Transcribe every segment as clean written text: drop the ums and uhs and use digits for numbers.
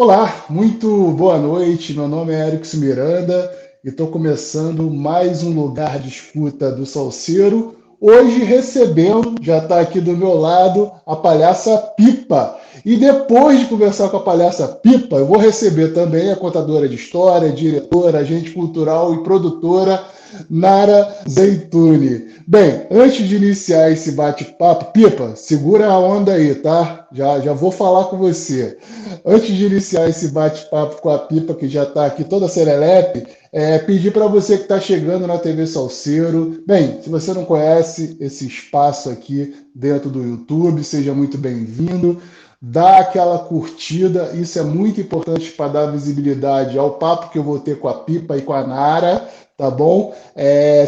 Olá, muito boa noite. Meu nome é Erickson Miranda e estou começando mais um lugar de escuta do Salseiro. Hoje recebendo, já está aqui do meu lado, a Palhaça Pipa. E depois de conversar com a Palhaça Pipa, eu vou receber também a contadora de história, diretora, agente cultural e produtora Nara Zeituni. Bem, antes de iniciar esse bate-papo, Pipa, segura a onda aí, tá? Já vou falar com você. Antes de iniciar esse bate-papo com a Pipa, que já está aqui toda serelepe, pedir para você que está chegando na TV Salseiro. Bem, se você não conhece esse espaço aqui dentro do YouTube, seja muito bem-vindo. Dá aquela curtida, isso é muito importante para dar visibilidade ao papo que eu vou ter com a Pipa e com a Nara, tá bom?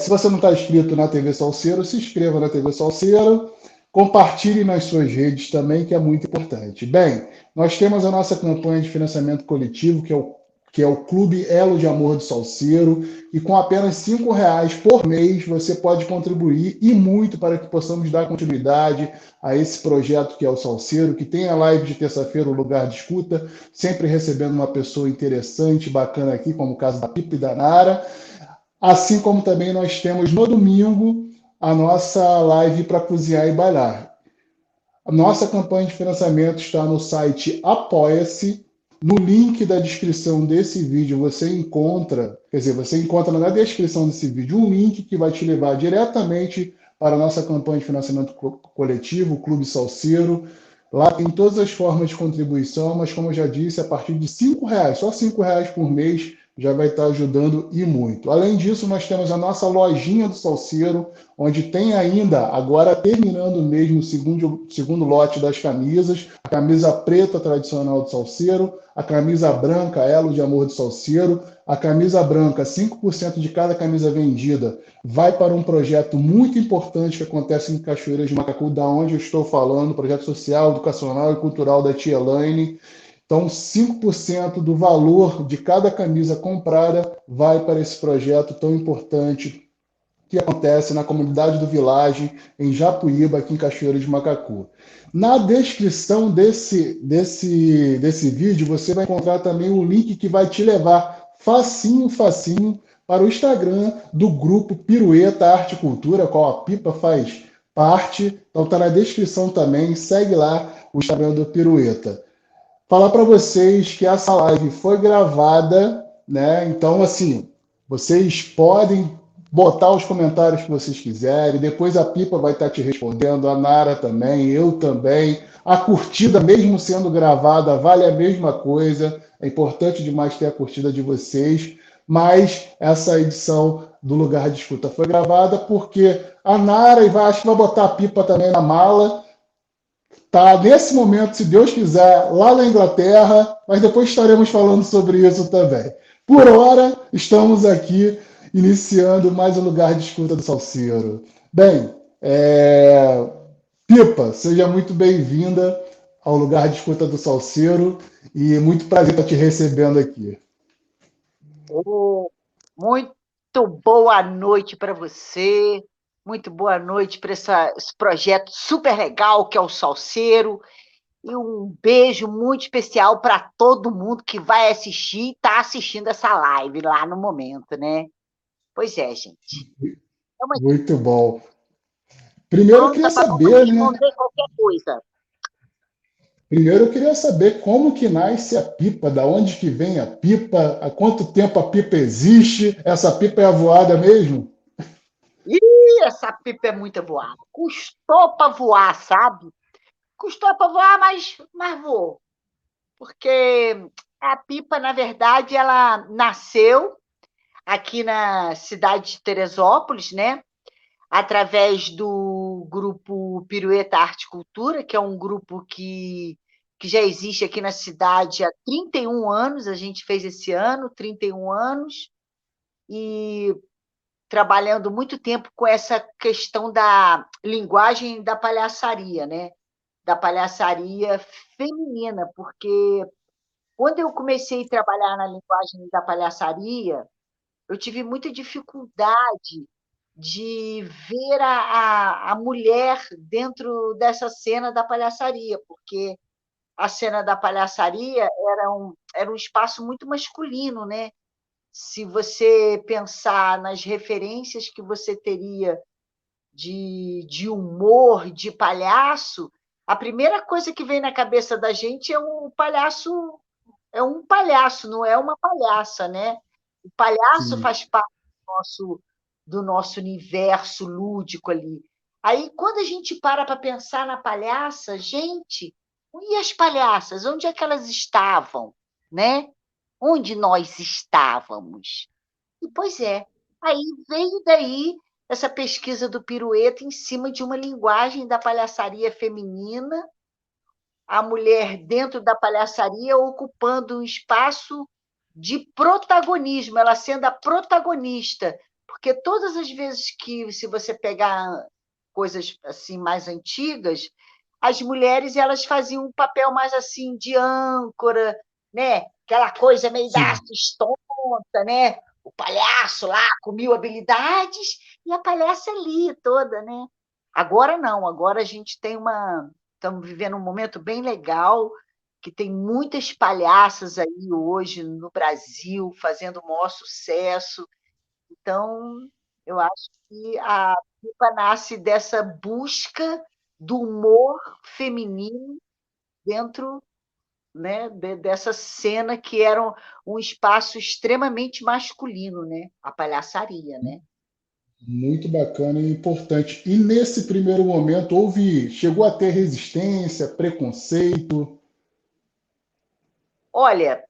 Se você não está inscrito na TV Salseiro, se inscreva na TV Salseiro. Compartilhe nas suas redes também, que é muito importante. Bem, nós temos a nossa campanha de financiamento coletivo, que é o Clube Elo de Amor do Salseiro, e com apenas R$ 5 por mês você pode contribuir e muito para que possamos dar continuidade a esse projeto que é o Salseiro, que tem a live de terça-feira, o Lugar de Escuta, sempre recebendo uma pessoa interessante, bacana aqui, como o caso da Pipa e da Nara. Assim como também nós temos no domingo a nossa live para cozinhar e bailar. A nossa campanha de financiamento está no site Apoia-se. No link da descrição desse vídeo você encontra, quer dizer, você encontra na descrição desse vídeo um link que vai te levar diretamente para a nossa campanha de financiamento coletivo, o Clube Salseiro. Lá tem todas as formas de contribuição, mas como eu já disse, a partir de R$ 5, só R$ 5 por mês já vai estar ajudando e muito. Além disso, nós temos a nossa lojinha do Salseiro, onde tem ainda, agora terminando mesmo o segundo lote das camisas, a camisa preta tradicional do Salseiro, a camisa branca, Elo de Amor do Salseiro, a camisa branca, 5% de cada camisa vendida vai para um projeto muito importante que acontece em Cachoeiras de Macacu, da onde eu estou falando, projeto social, educacional e cultural da Tia Elaine. Então, 5% do valor de cada camisa comprada vai para esse projeto tão importante que acontece na comunidade do Village, em Japuíba, aqui em Cachoeira de Macacu. Na descrição desse vídeo, você vai encontrar também o link que vai te levar facinho, facinho, para o Instagram do grupo Pirueta Arte e Cultura, qual a Pipa faz parte. Então está na descrição também, segue lá o Instagram do Pirueta. Falar para vocês que essa live foi gravada, né? Então, assim, vocês podem botar os comentários que vocês quiserem. Depois a Pipa vai estar te respondendo, a Nara também, eu também. A curtida, mesmo sendo gravada, vale a mesma coisa. É importante demais ter a curtida de vocês. Mas essa edição do Lugar de Escuta foi gravada porque a Nara, e acho que vai botar a Pipa também na mala, tá nesse momento, se Deus quiser, lá na Inglaterra, mas depois estaremos falando sobre isso também. Por hora, estamos aqui iniciando mais um lugar de escuta do Salseiro. Bem, Pipa, seja muito bem-vinda ao lugar de escuta do Salseiro e muito prazer estar te recebendo aqui. Oh, muito boa noite para você, muito boa noite para esse projeto super legal que é o Salseiro, e um beijo muito especial para todo mundo que vai assistir e está assistindo essa live lá no momento, né? Pois é, gente. Estamos aqui Muito bom. Primeiro eu queria pronta para saber, né? responder qualquer coisa. Primeiro eu queria saber como que nasce a pipa, da onde que vem a pipa, há quanto tempo a pipa existe, essa pipa é avoada mesmo? Ih, essa pipa é muito voada. Custou para voar, sabe? Custou para voar, mas voou. Porque a pipa, na verdade, ela nasceu aqui na cidade de Teresópolis, né? Através do grupo Pirueta Arte e Cultura, que é um grupo que já existe aqui na cidade há 31 anos, a gente fez esse ano, 31 anos, e trabalhando muito tempo com essa questão da linguagem da palhaçaria, né? Da palhaçaria feminina, porque quando eu comecei a trabalhar na linguagem da palhaçaria, eu tive muita dificuldade de ver a mulher dentro dessa cena da palhaçaria, porque a cena da palhaçaria era um espaço muito masculino, né? Se você pensar nas referências que você teria de humor, de palhaço, a primeira coisa que vem na cabeça da gente é um palhaço, não é uma palhaça, né? O palhaço Sim. faz parte do nosso universo lúdico ali. Aí, quando a gente para pensar na palhaça, gente, e as palhaças? Onde é que elas estavam, né? Onde nós estávamos? E, pois é, aí veio daí essa pesquisa do Pirueta em cima de uma linguagem da palhaçaria feminina, a mulher dentro da palhaçaria ocupando um espaço de protagonismo, ela sendo a protagonista, porque todas as vezes que, se você pegar coisas assim mais antigas, as mulheres elas faziam um papel mais assim de âncora, né? Aquela coisa meio da Sim. tonta, né? O palhaço lá com 1000 habilidades e a palhaça ali toda, né? Agora não, agora a gente tem uma estamos vivendo um momento bem legal, que tem muitas palhaças aí hoje no Brasil fazendo o maior sucesso. Então, eu acho que a Pipa nasce dessa busca do humor feminino dentro, né, dessa cena que era um espaço extremamente masculino, né? A palhaçaria, né? Muito bacana e importante. E nesse primeiro momento chegou a ter resistência, preconceito? Olha,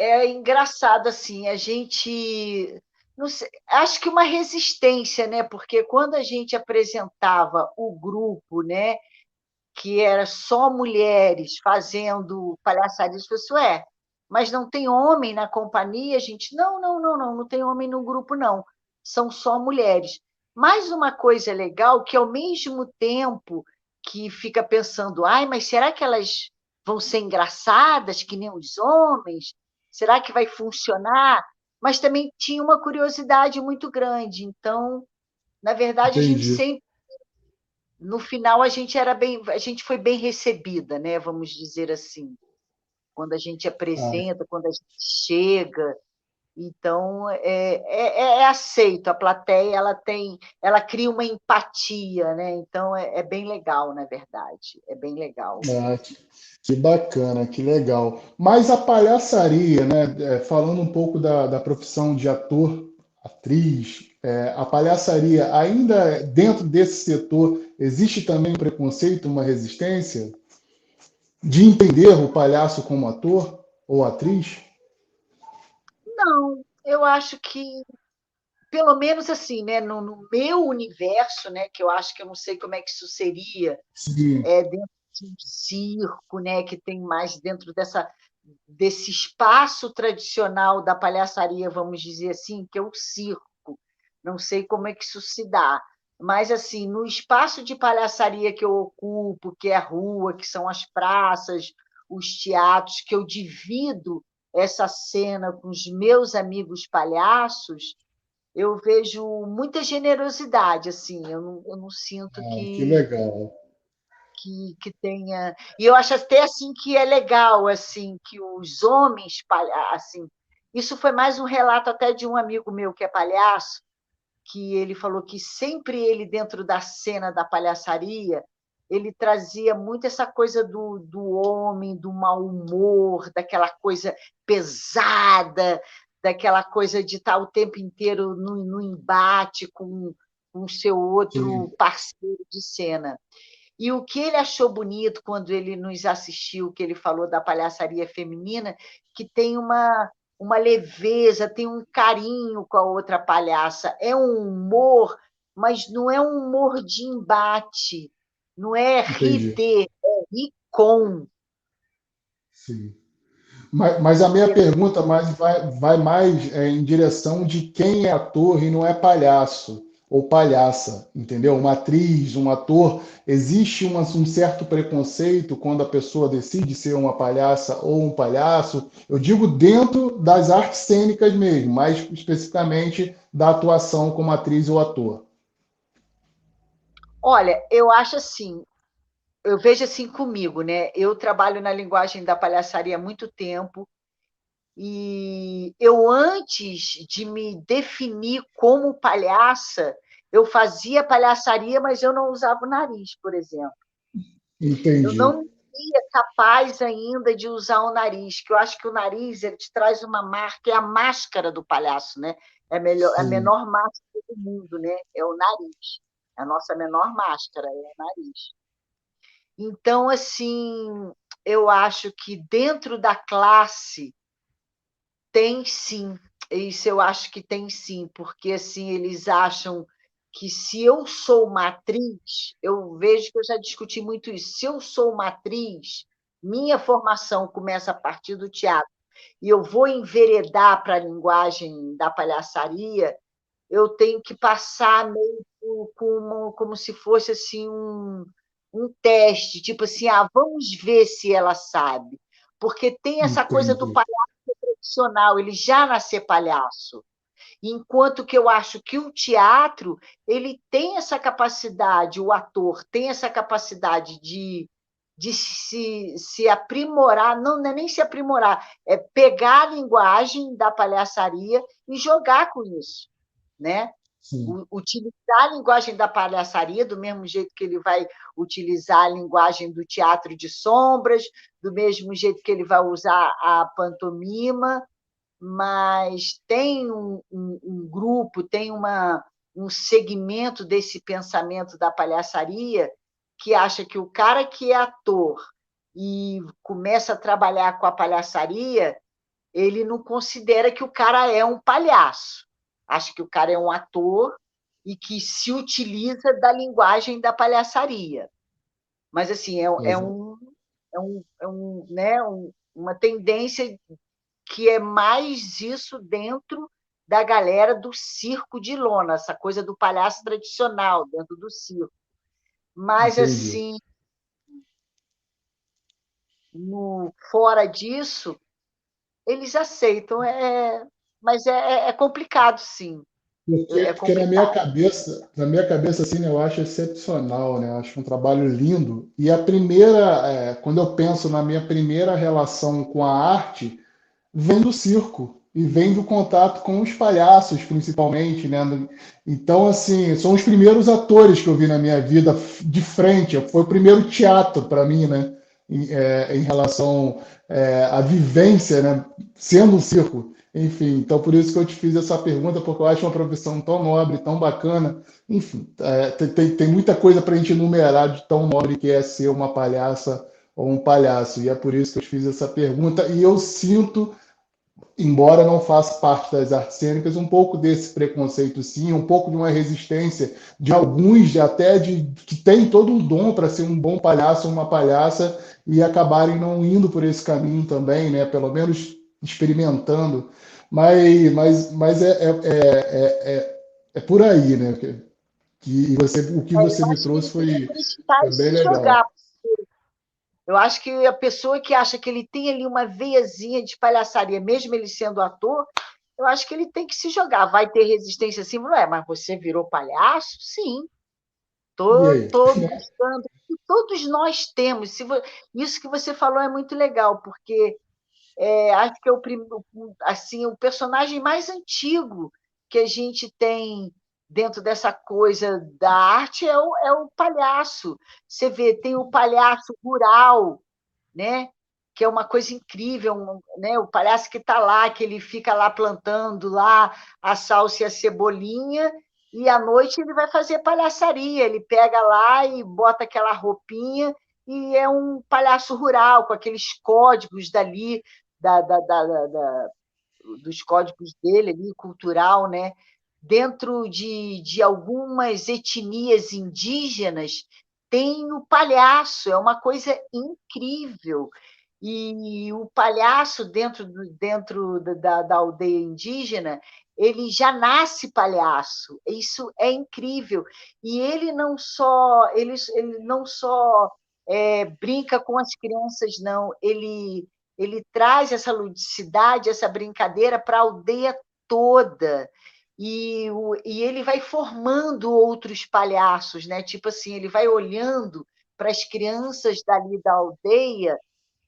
é engraçado assim, a gente não sei, acho que uma resistência, né? Porque quando a gente apresentava o grupo, né, que era só mulheres fazendo palhaçaria, as pessoas, mas não tem homem na companhia, gente? Não, não, não, não, não tem homem no grupo, não. São só mulheres. Mais uma coisa legal que, ao mesmo tempo que fica pensando, ai, mas será que elas vão ser engraçadas que nem os homens? Será que vai funcionar? Mas também tinha uma curiosidade muito grande. Então, na verdade, a gente Entendi. sempre no final a gente foi bem recebida, né? Vamos dizer assim, quando a gente Ah, apresenta, quando a gente chega, então é aceito. A plateia ela cria uma empatia, né? Então é bem legal, na verdade, é bem legal. que bacana, que legal. Mas a palhaçaria, né? Falando um pouco da profissão de ator, atriz, a palhaçaria, ainda dentro desse setor, existe também um preconceito, uma resistência de entender o palhaço como ator ou atriz? Não, eu acho que pelo menos assim, né? No meu universo, né? Que eu acho que eu não sei como é que isso seria Sim, dentro de um circo, né, que tem mais dentro desse espaço tradicional da palhaçaria, vamos dizer assim, que é o circo. Não sei como é que isso se dá, mas assim, no espaço de palhaçaria que eu ocupo, que é a rua, que são as praças, os teatros, que eu divido essa cena com os meus amigos palhaços, eu vejo muita generosidade, assim, eu não sinto que legal. que tenha. E eu acho até assim que é legal assim que os homens assim. Isso foi mais um relato até de um amigo meu que é palhaço, que ele falou que sempre ele dentro da cena da palhaçaria ele trazia muito essa coisa do homem, do mau humor, daquela coisa pesada, daquela coisa de estar o tempo inteiro no embate com o seu Sim, outro parceiro de cena. E o que ele achou bonito quando ele nos assistiu, que ele falou da palhaçaria feminina, que tem uma leveza, tem um carinho com a outra palhaça. É um humor, mas não é um humor de embate, não é rir entendi. de, é rir com. Sim. Mas a minha pergunta vai mais em direção de quem é ator e não é palhaço ou palhaça, entendeu? Uma atriz, um ator, existe um certo preconceito quando a pessoa decide ser uma palhaça ou um palhaço. Eu digo dentro das artes cênicas mesmo, mais especificamente da atuação como atriz ou ator. Olha, eu acho assim, eu vejo assim comigo, né? Eu trabalho na linguagem da palhaçaria há muito tempo e eu, antes de me definir como palhaça, eu fazia palhaçaria, mas eu não usava o nariz, por exemplo. Eu Entendi. não me via capaz ainda de usar o nariz, que eu acho que o nariz ele te traz uma marca, é a máscara do palhaço, né? É a Sim, menor máscara do mundo, né? É o nariz. A nossa menor máscara é o nariz. Então, assim, eu acho que dentro da classe tem sim. Isso eu acho que tem sim, porque assim eles acham que se eu sou uma atriz, eu vejo que eu já discuti muito isso. Se eu sou uma atriz, minha formação começa a partir do teatro e eu vou enveredar para a linguagem da palhaçaria, eu tenho que passar meio como se fosse assim um teste, tipo assim, vamos ver se ela sabe. Porque tem essa coisa do entendi. palhaço tradicional, ele já nascer palhaço. Enquanto que eu acho que o teatro ele tem essa capacidade, o ator tem essa capacidade de se aprimorar, não é nem se aprimorar, é pegar a linguagem da palhaçaria e jogar com isso, né? Sim, Utilizar a linguagem da palhaçaria do mesmo jeito que ele vai utilizar a linguagem do teatro de sombras, do mesmo jeito que ele vai usar a pantomima, mas tem um grupo, tem um segmento desse pensamento da palhaçaria que acha que o cara que é ator e começa a trabalhar com a palhaçaria, ele não considera que o cara é um palhaço. Acha que o cara é um ator e que se utiliza da linguagem da palhaçaria. Mas, assim, exato. né, uma tendência que é mais isso dentro da galera do circo de lona, essa coisa do palhaço tradicional dentro do circo. Mas, Entendi. assim, fora disso, eles aceitam, mas é complicado, sim. É Porque complicado. na minha cabeça, assim, né, eu acho excepcional, né? Eu acho um trabalho lindo. E a primeira, quando eu penso na minha primeira relação com a arte, vem do circo e vem do contato com os palhaços, principalmente, né? Então, assim, são os primeiros atores que eu vi na minha vida de frente. Foi o primeiro teatro para mim, né? Em relação à vivência, né? Sendo um circo. Enfim, então por isso que eu te fiz essa pergunta, porque eu acho uma profissão tão nobre, tão bacana. Enfim, tem muita coisa para a gente enumerar de tão nobre que é ser uma palhaça ou um palhaço. E é por isso que eu te fiz essa pergunta. E eu sinto, embora não faça parte das artes cênicas, um pouco desse preconceito, sim, um pouco de uma resistência de alguns, até de que tem todo um dom para ser um bom palhaço ou uma palhaça e acabarem não indo por esse caminho também, né? Pelo menos experimentando. Mas é por aí, né? O que você Eu me acho que trouxe ele tem que acreditar e foi bem se jogar. legal. Eu acho que a pessoa que acha que ele tem ali uma veiazinha de palhaçaria, mesmo ele sendo ator, eu acho que ele tem que se jogar. Vai ter resistência assim, não é? Mas você virou palhaço? Sim. E aí? Tô mostrando. E todos nós temos. Isso que você falou é muito legal, porque acho que é assim, o personagem mais antigo que a gente tem dentro dessa coisa da arte é o palhaço. Você vê, tem o palhaço rural, né? Que é uma coisa incrível, né? O palhaço que está lá, que ele fica lá plantando lá a salsa e a cebolinha, e à noite ele vai fazer palhaçaria, ele pega lá e bota aquela roupinha, e é um palhaço rural, com aqueles códigos dali, dos códigos dele ali, cultural, né? Dentro de algumas etnias indígenas, tem o palhaço, é uma coisa incrível. E o palhaço, dentro da aldeia indígena, ele já nasce palhaço. Isso é incrível. E ele não só brinca com as crianças, não. Ele traz essa ludicidade, essa brincadeira para a aldeia toda. E ele vai formando outros palhaços, né? Tipo assim, ele vai olhando para as crianças dali da aldeia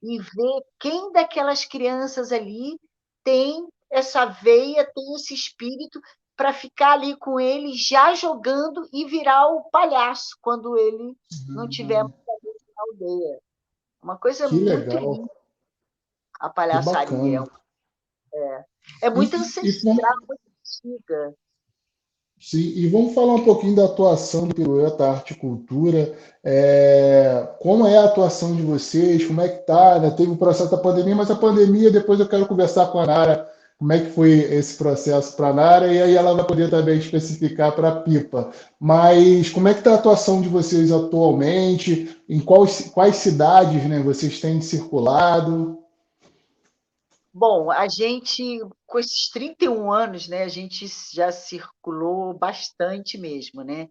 e ver quem daquelas crianças ali tem essa veia, tem esse espírito para ficar ali com ele já jogando e virar o palhaço quando ele não tiver mais ali na aldeia. Uma coisa Que muito legal, linda a que palhaçaria. bacana. É E, muito e, ancestral, muito antiga. sim, e vamos falar um pouquinho da atuação do Pirueta Arte e Cultura. Como é a atuação de vocês? Como é que tá, né? Teve o processo da pandemia, mas a pandemia, depois eu quero conversar com a Nara como é que foi esse processo para a Nara, e aí ela vai poder também especificar para a Pipa. Mas como é que está a atuação de vocês atualmente? Em quais cidades, né, vocês têm circulado? Bom, a gente, com esses 31 anos, né, a gente já circulou bastante mesmo, né?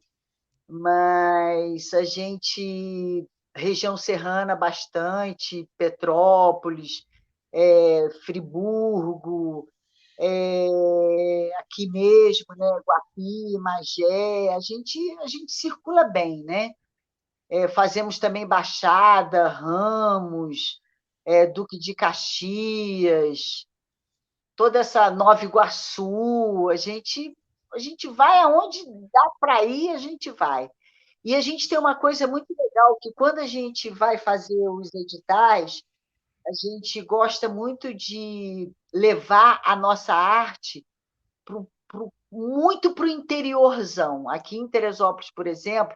Mas a gente, região serrana bastante, Petrópolis, Friburgo, aqui mesmo, né, Guapi, Magé, a gente circula bem, né? Fazemos também Baixada, Ramos, Duque de Caxias, toda essa Nova Iguaçu, a gente vai aonde dá para ir, a gente vai. E a gente tem uma coisa muito legal, que quando a gente vai fazer os editais, a gente gosta muito de levar a nossa arte muito para o interiorzão. Aqui em Teresópolis, por exemplo,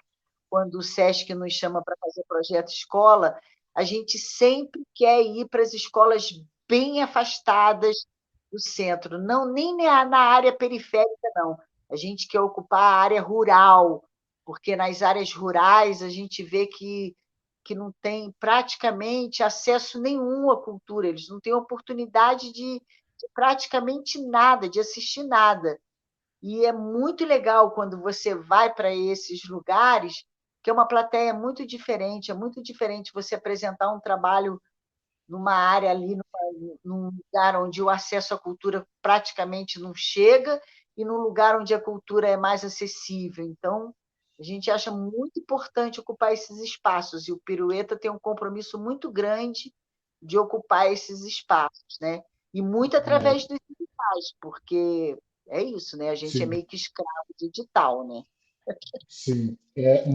quando o SESC nos chama para fazer projeto escola, a gente sempre quer ir para as escolas bem afastadas do centro, não nem na área periférica, não. A gente quer ocupar a área rural, porque nas áreas rurais a gente vê que não tem praticamente acesso nenhum à cultura, eles não têm oportunidade de praticamente nada, de assistir nada. E é muito legal quando você vai para esses lugares, que é uma plateia muito diferente, é muito diferente você apresentar um trabalho numa área ali, num lugar onde o acesso à cultura praticamente não chega, e num lugar onde a cultura é mais acessível. Então, a gente acha muito importante ocupar esses espaços, e o Pirueta tem um compromisso muito grande de ocupar esses espaços, né? E muito através dos editais, porque é isso, né? A gente é Sim, meio que escravo de edital, né? sim.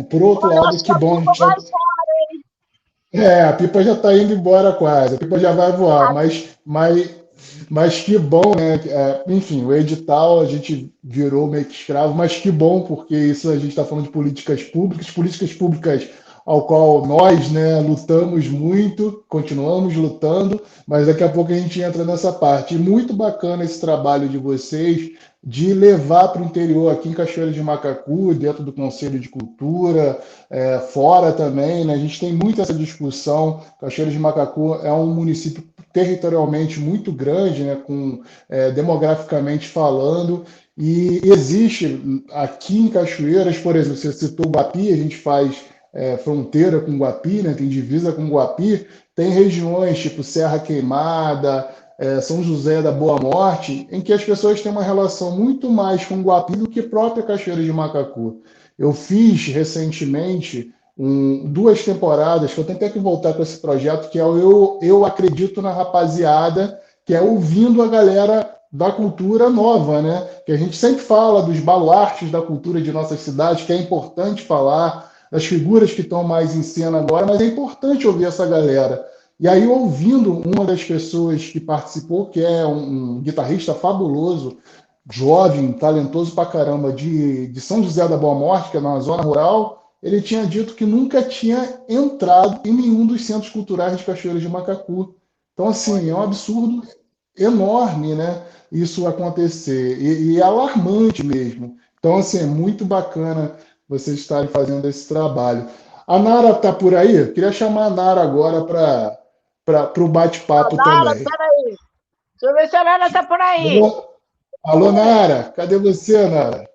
Por outro Olha, eu lado, acho que que a bom a Pipa gente vai tá. A Pipa já está indo embora quase, a Pipa já vai voar, mas que bom, né? Enfim, o edital a gente virou meio que escravo, mas que bom, porque isso a gente está falando de políticas públicas ao qual nós, né, lutamos muito, continuamos lutando, mas daqui a pouco a gente entra nessa parte. E muito bacana esse trabalho de vocês de levar para o interior, aqui em Cachoeira de Macacu, dentro do Conselho de Cultura, fora também, né? A gente tem muito essa discussão. Cachoeira de Macacu é um município territorialmente muito grande, né? Demograficamente falando, e existe aqui em Cachoeiras, por exemplo, você citou Guapi, a gente faz fronteira com Guapi, né? Tem divisa com Guapi, tem regiões tipo Serra Queimada, São José da Boa Morte, em que as pessoas têm uma relação muito mais com Guapi do que própria Cachoeira de Macacu. Eu fiz recentemente duas temporadas, que eu tenho até que voltar com esse projeto, que é o Eu Acredito na Rapaziada, que é ouvindo a galera da cultura nova, né? Que a gente sempre fala dos baluartes da cultura de nossas cidades, que é importante falar, das figuras que estão mais em cena agora, mas é importante ouvir essa galera. E aí, ouvindo uma das pessoas que participou, que é um guitarrista fabuloso, jovem, talentoso pra caramba, de São José da Boa Morte, que é na zona rural, ele tinha dito que nunca tinha entrado em nenhum dos centros culturais de Cachoeira de Macacu. Então, assim, é um absurdo enorme, né, isso acontecer, e é alarmante mesmo. Então, assim, é muito bacana vocês estarem fazendo esse trabalho. A Nara está por aí? Eu queria chamar a Nara agora para o bate-papo Nara, também. peraí. Deixa eu ver se a Nara está por aí. Alô, alô, Nara? Cadê você, Nara?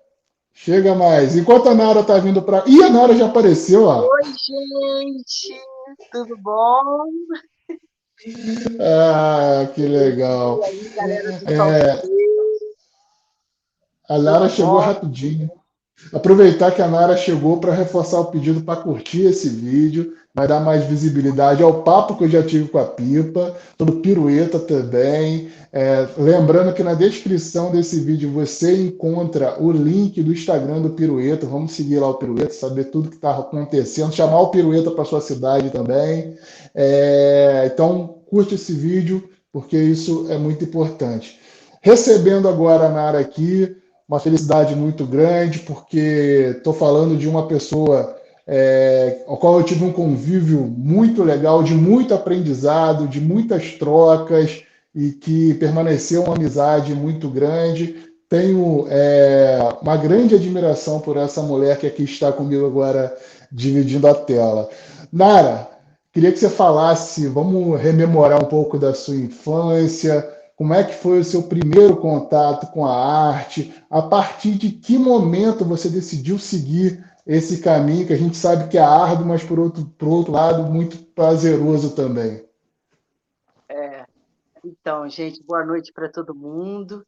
Chega mais. Enquanto a Nara tá vindo para. Ih, a Nara já apareceu, ó. Oi, gente. Tudo bom? Ah, que E legal. aí, galera do É, Salgueiro, a Nara tudo chegou bom? rapidinho. Aproveitar que a Nara chegou para reforçar o pedido para curtir esse vídeo, vai dar mais visibilidade ao papo que eu já tive com a Pipa, sobre pirueta também. Lembrando que na descrição desse vídeo você encontra o link do Instagram do Pirueta. Vamos seguir lá o Pirueta, saber tudo que está acontecendo, chamar o Pirueta para sua cidade também. Então, curte esse vídeo, porque isso é muito importante. Recebendo agora a Nara aqui, uma felicidade muito grande, porque estou falando de uma pessoa com a qual eu tive um convívio muito legal, de muito aprendizado, de muitas trocas, e que permaneceu uma amizade muito grande. Tenho uma grande admiração por essa mulher que aqui está comigo agora, dividindo a tela. Nara, queria que você falasse, vamos rememorar um pouco da sua infância, como é que foi o seu primeiro contato com a arte? A partir de que momento você decidiu seguir esse caminho que a gente sabe que é árduo, mas por outro lado, muito prazeroso também? É, então, gente, boa noite para todo mundo.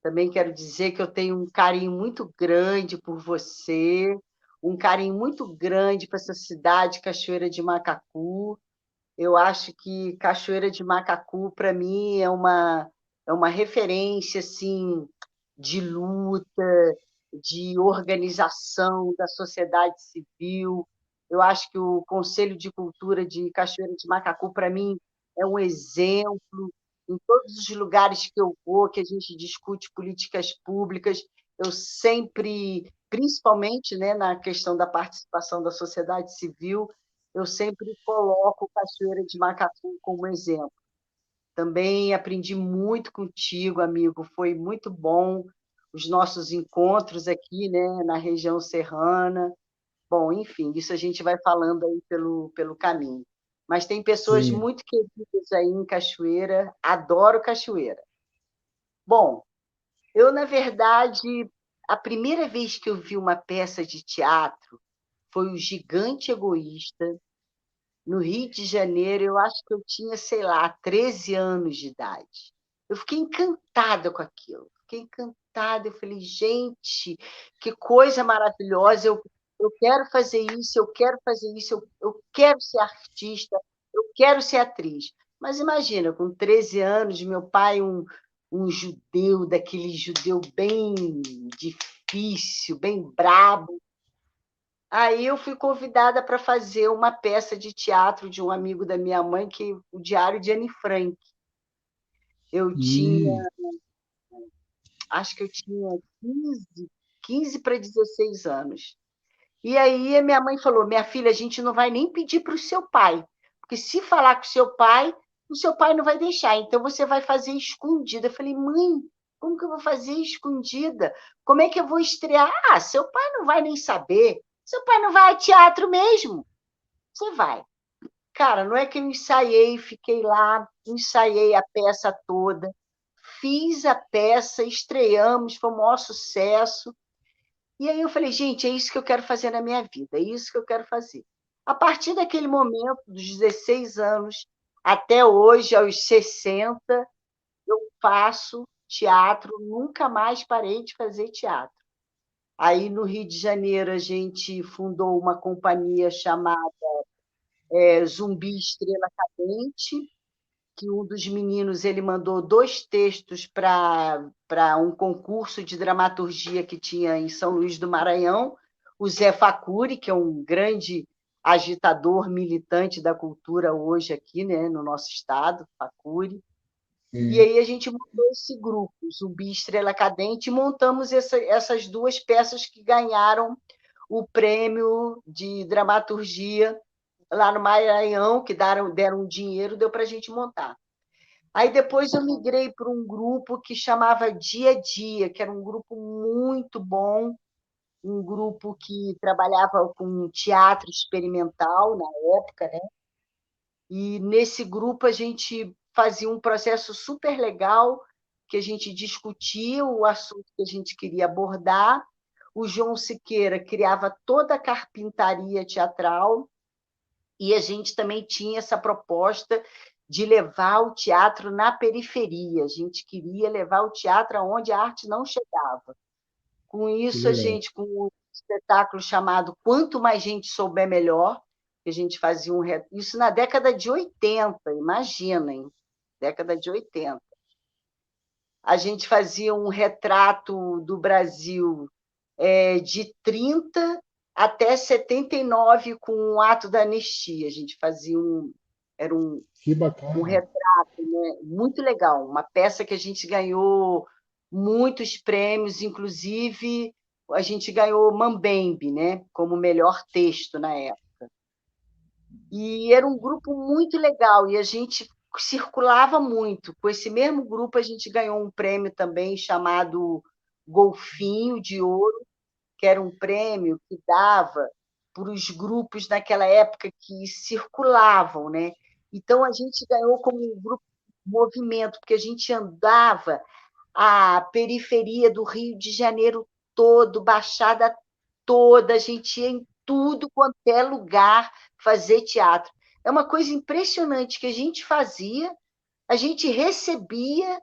Também quero dizer que eu tenho um carinho muito grande por você, um carinho muito grande para essa cidade, Cachoeira de Macacu. Eu acho que Cachoeira de Macacu, para mim, é uma referência assim, de luta, de organização da sociedade civil. Eu acho que o Conselho de Cultura de Cachoeira de Macacu, para mim, é um exemplo. Em todos os lugares que eu vou, que a gente discute políticas públicas, eu sempre, principalmente, né, na questão da participação da sociedade civil, eu sempre coloco Cachoeira de Macacu como exemplo. Também aprendi muito contigo, amigo, foi muito bom os nossos encontros aqui, né, na região serrana. Bom, enfim, isso a gente vai falando aí pelo caminho. Mas tem pessoas Sim. muito queridas aí em Cachoeira, adoro Cachoeira. Bom, eu, na verdade, a primeira vez que eu vi uma peça de teatro foi O Gigante Egoísta, no Rio de Janeiro. Eu acho que eu tinha, sei lá, 13 anos de idade. Eu fiquei encantada com aquilo, fiquei encantada. Eu falei, gente, que coisa maravilhosa, eu quero fazer isso, eu quero fazer isso, eu quero ser artista, eu quero ser atriz. Mas imagina, com 13 anos, meu pai, um judeu, daquele judeu bem difícil, bem brabo. Aí eu fui convidada para fazer uma peça de teatro de um amigo da minha mãe, que o Diário de Anne Frank. Eu tinha, Hum, acho que eu tinha 15 para 16 anos. E aí a minha mãe falou: minha filha, a gente não vai nem pedir para o seu pai, porque se falar com o seu pai não vai deixar, então você vai fazer escondida. Eu falei, mãe, como que eu vou fazer escondida? Como é que eu vou estrear? Ah, seu pai não vai nem saber. Seu pai não vai a teatro mesmo. Você vai. Cara, não é que eu ensaiei, fiquei lá, ensaiei a peça toda, fiz a peça, estreamos, foi um maior sucesso. E aí eu falei, gente, é isso que eu quero fazer na minha vida, é isso que eu quero fazer. A partir daquele momento, dos 16 anos até hoje, aos 60, eu faço teatro, nunca mais parei de fazer teatro. Aí, no Rio de Janeiro, a gente fundou uma companhia chamada Zumbi Estrela Cadente, que um dos meninos ele mandou 2 textos para um concurso de dramaturgia que tinha em São Luís do Maranhão, o Zé Facuri, que é um grande agitador militante da cultura hoje aqui, né, no nosso estado, Facuri. E sim. aí a gente montou esse grupo, Zumbi Estrela Cadente, e montamos essas 2 peças que ganharam o prêmio de dramaturgia lá no Maranhão, que deram dinheiro, deu para a gente montar. Aí depois eu migrei para um grupo que chamava Dia a Dia, que era um grupo muito bom, um grupo que trabalhava com teatro experimental na época, né? E nesse grupo a gente fazia um processo super legal, que a gente discutia o assunto que a gente queria abordar. O João Siqueira criava toda a carpintaria teatral, e a gente também tinha essa proposta de levar o teatro na periferia. A gente queria levar o teatro aonde a arte não chegava. Com Que isso, a legal. gente, com espetáculo chamado Quanto Mais Gente Souber Melhor, que a gente fazia isso na década de 80, imaginem, década de 80. A gente fazia um retrato do Brasil de 30 até 79 com o ato da anistia. A gente fazia era Que um bacana. retrato, né? Muito legal, uma peça que a gente ganhou muitos prêmios, inclusive a gente ganhou Mambembe, né? Como melhor texto na época. E era um grupo muito legal, e a gente circulava muito. Com esse mesmo grupo, a gente ganhou um prêmio também chamado Golfinho de Ouro, que era um prêmio que dava para os grupos naquela época que circulavam, né? Então, a gente ganhou como um grupo de movimento, porque a gente andava a periferia do Rio de Janeiro todo, Baixada toda, a gente ia em tudo quanto é lugar fazer teatro. É uma coisa impressionante que a gente fazia, a gente recebia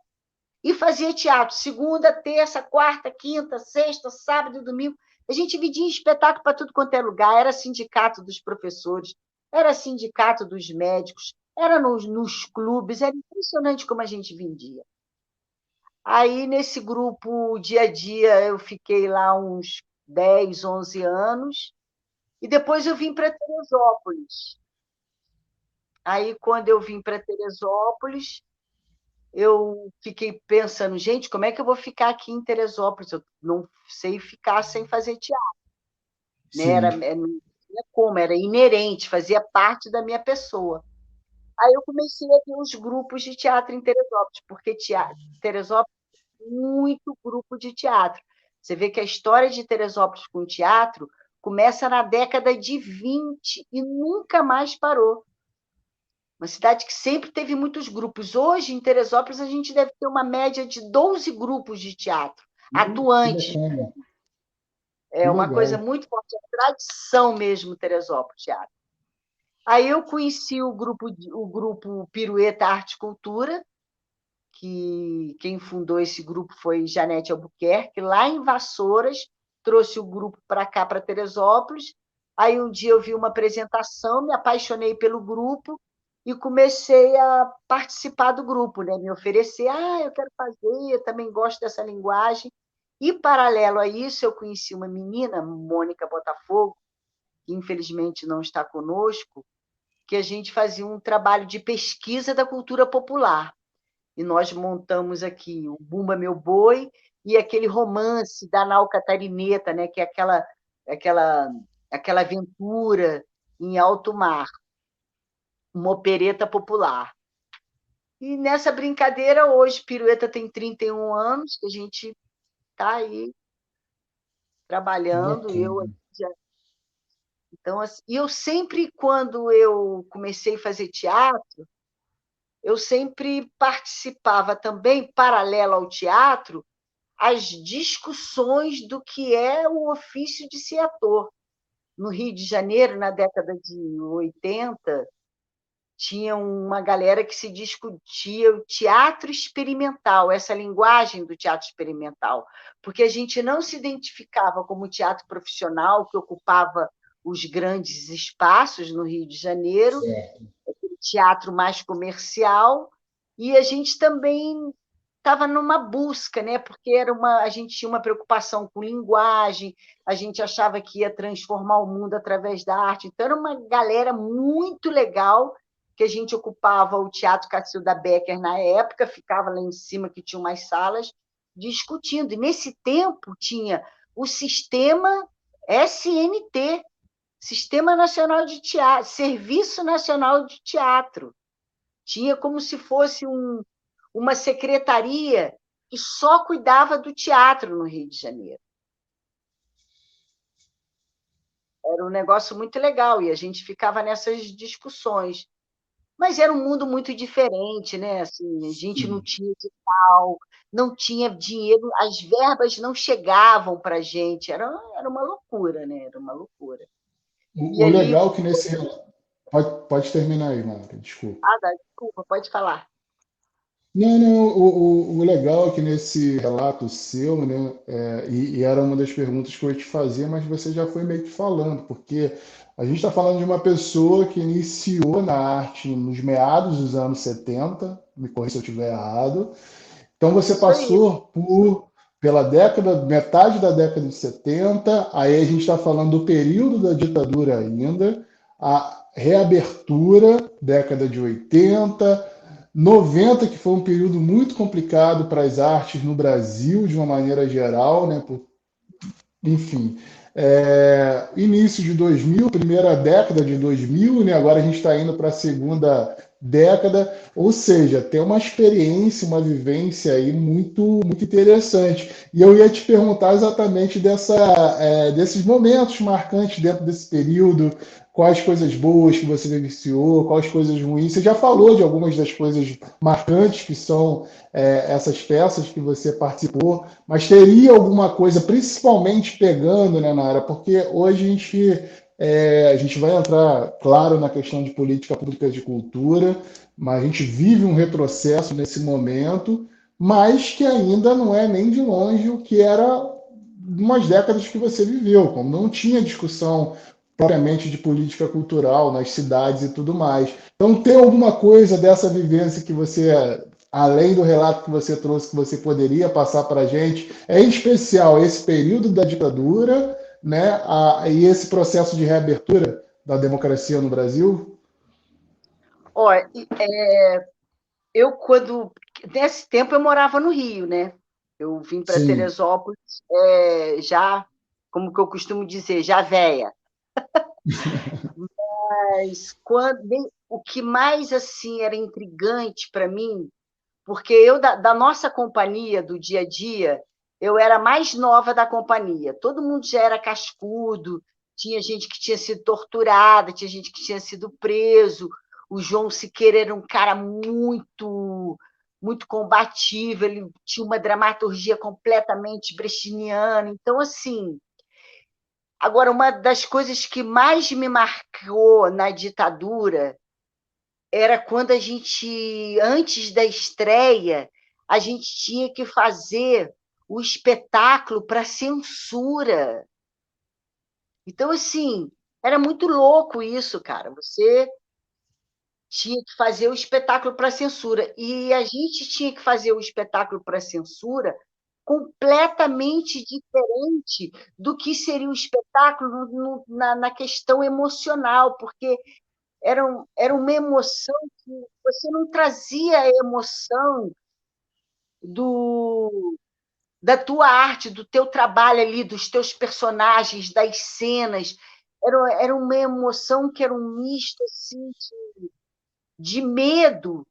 e fazia teatro. Segunda, terça, quarta, quinta, sexta, sábado e domingo. A gente dividia espetáculo para tudo quanto é lugar. Era sindicato dos professores, era sindicato dos médicos, era nos clubes. Era impressionante como a gente vendia. Aí, nesse grupo, dia a dia, eu fiquei lá uns 10, 11 anos, e depois eu vim para Teresópolis. Aí, quando eu vim para Teresópolis, eu fiquei pensando, gente, como é que eu vou ficar aqui em Teresópolis? Eu não sei ficar sem fazer teatro, né? Sim. Não tinha como, era inerente, fazia parte da minha pessoa. Aí eu comecei a ver os grupos de teatro em Teresópolis, porque Teresópolis tem muito grupo de teatro. Você vê que a história de Teresópolis com teatro começa na década de 20 e nunca mais parou. Uma cidade que sempre teve muitos grupos. Hoje, em Teresópolis, a gente deve ter uma média de 12 grupos de teatro Que atuantes. bacana. Que É uma coisa legal. muito forte, é tradição mesmo, Teresópolis, teatro. Aí eu conheci o grupo Pirueta Arte e Cultura, que quem fundou esse grupo foi Janete Albuquerque, lá em Vassouras, trouxe o grupo para cá, para Teresópolis. Aí um dia eu vi uma apresentação, me apaixonei pelo grupo e comecei a participar do grupo, né? Me oferecer, eu quero fazer, eu também gosto dessa linguagem. E, paralelo a isso, eu conheci uma menina, Mônica Botafogo, que infelizmente não está conosco, que a gente fazia um trabalho de pesquisa da cultura popular. E nós montamos aqui o Bumba Meu Boi e aquele romance da Nau Catarineta, né, que é aquela, aquela aventura em alto mar, uma opereta popular. E nessa brincadeira, hoje, Pirueta tem 31 anos, que a gente está aí Que trabalhando, bacana. então, assim, e eu sempre, quando eu comecei a fazer teatro, eu sempre participava também, paralelo ao teatro, as discussões do que é o ofício de ser ator. No Rio de Janeiro, na década de 80, tinha uma galera que se discutia o teatro experimental, essa linguagem do teatro experimental, porque a gente não se identificava como teatro profissional que ocupava os grandes espaços no Rio de Janeiro, Certo. teatro mais comercial, e a gente também estava numa busca, né? Porque a gente tinha uma preocupação com linguagem, a gente achava que ia transformar o mundo através da arte. Então, era uma galera muito legal que a gente ocupava o Teatro Cacilda Becker na época, ficava lá em cima, que tinha umas salas, discutindo. E, nesse tempo, tinha o sistema SNT, Sistema Nacional de Teatro, Serviço Nacional de Teatro. Tinha como se fosse uma secretaria que só cuidava do teatro no Rio de Janeiro. Era um negócio muito legal e a gente ficava nessas discussões. Mas era um mundo muito diferente, né? Assim, a gente não Sim. tinha edital, não tinha dinheiro, as verbas não chegavam para a gente. Era uma loucura, né? Era uma loucura. E O ali. legal é que nesse. Pode terminar aí, Mara, desculpa. Desculpa, pode falar. Não, não, o legal é que nesse relato seu, né, e era uma das perguntas que eu ia te fazer, mas você já foi meio que falando, porque a gente está falando de uma pessoa que iniciou na arte nos meados dos anos 70, me corrija se eu estiver errado, então você Isso aí. passou pela década, metade da década de 70, aí a gente está falando do período da ditadura ainda, a reabertura, década de 80, 90, que foi um período muito complicado para as artes no Brasil, de uma maneira geral, né? Enfim, início de 2000, primeira década de 2000, né? Agora a gente está indo para a segunda década, ou seja, tem uma experiência, uma vivência aí muito, muito interessante. E eu ia te perguntar exatamente desses momentos marcantes dentro desse período, quais coisas boas que você vivenciou, quais coisas ruins. Você já falou de algumas das coisas marcantes que são essas peças que você participou, mas teria alguma coisa, principalmente pegando, né, Nara? Porque hoje a gente vai entrar, claro, na questão de política pública de cultura, mas a gente vive um retrocesso nesse momento, mas que ainda não é nem de longe o que era umas décadas que você viveu, como não tinha discussão propriamente de política cultural nas cidades e tudo mais. Então, tem alguma coisa dessa vivência que você, além do relato que você trouxe, que você poderia passar para a gente, em especial esse período da ditadura, né, e esse processo de reabertura da democracia no Brasil? Olha, eu quando nesse tempo eu morava no Rio, né? Eu vim para Sim, Teresópolis já, como que eu costumo dizer, já véia. Mas o que mais assim era intrigante para mim, porque eu da nossa companhia do dia a dia, eu era a mais nova da companhia. Todo mundo já era cascudo, tinha gente que tinha sido torturada, tinha gente que tinha sido preso. O João Siqueira era um cara muito combativo, ele tinha uma dramaturgia completamente brechiniana. Então, assim, agora uma das coisas que mais me marcou na ditadura era quando a gente, antes da estreia, a gente tinha que fazer o espetáculo para censura. Então, assim, era muito louco isso, cara. Você tinha que fazer o espetáculo para censura. E a gente tinha que fazer o espetáculo para censura completamente diferente do que seria o espetáculo na questão emocional, porque era uma emoção que você não trazia a emoção do, da tua arte, do teu trabalho ali, dos teus personagens, das cenas. Era uma emoção que era um misto assim, de medo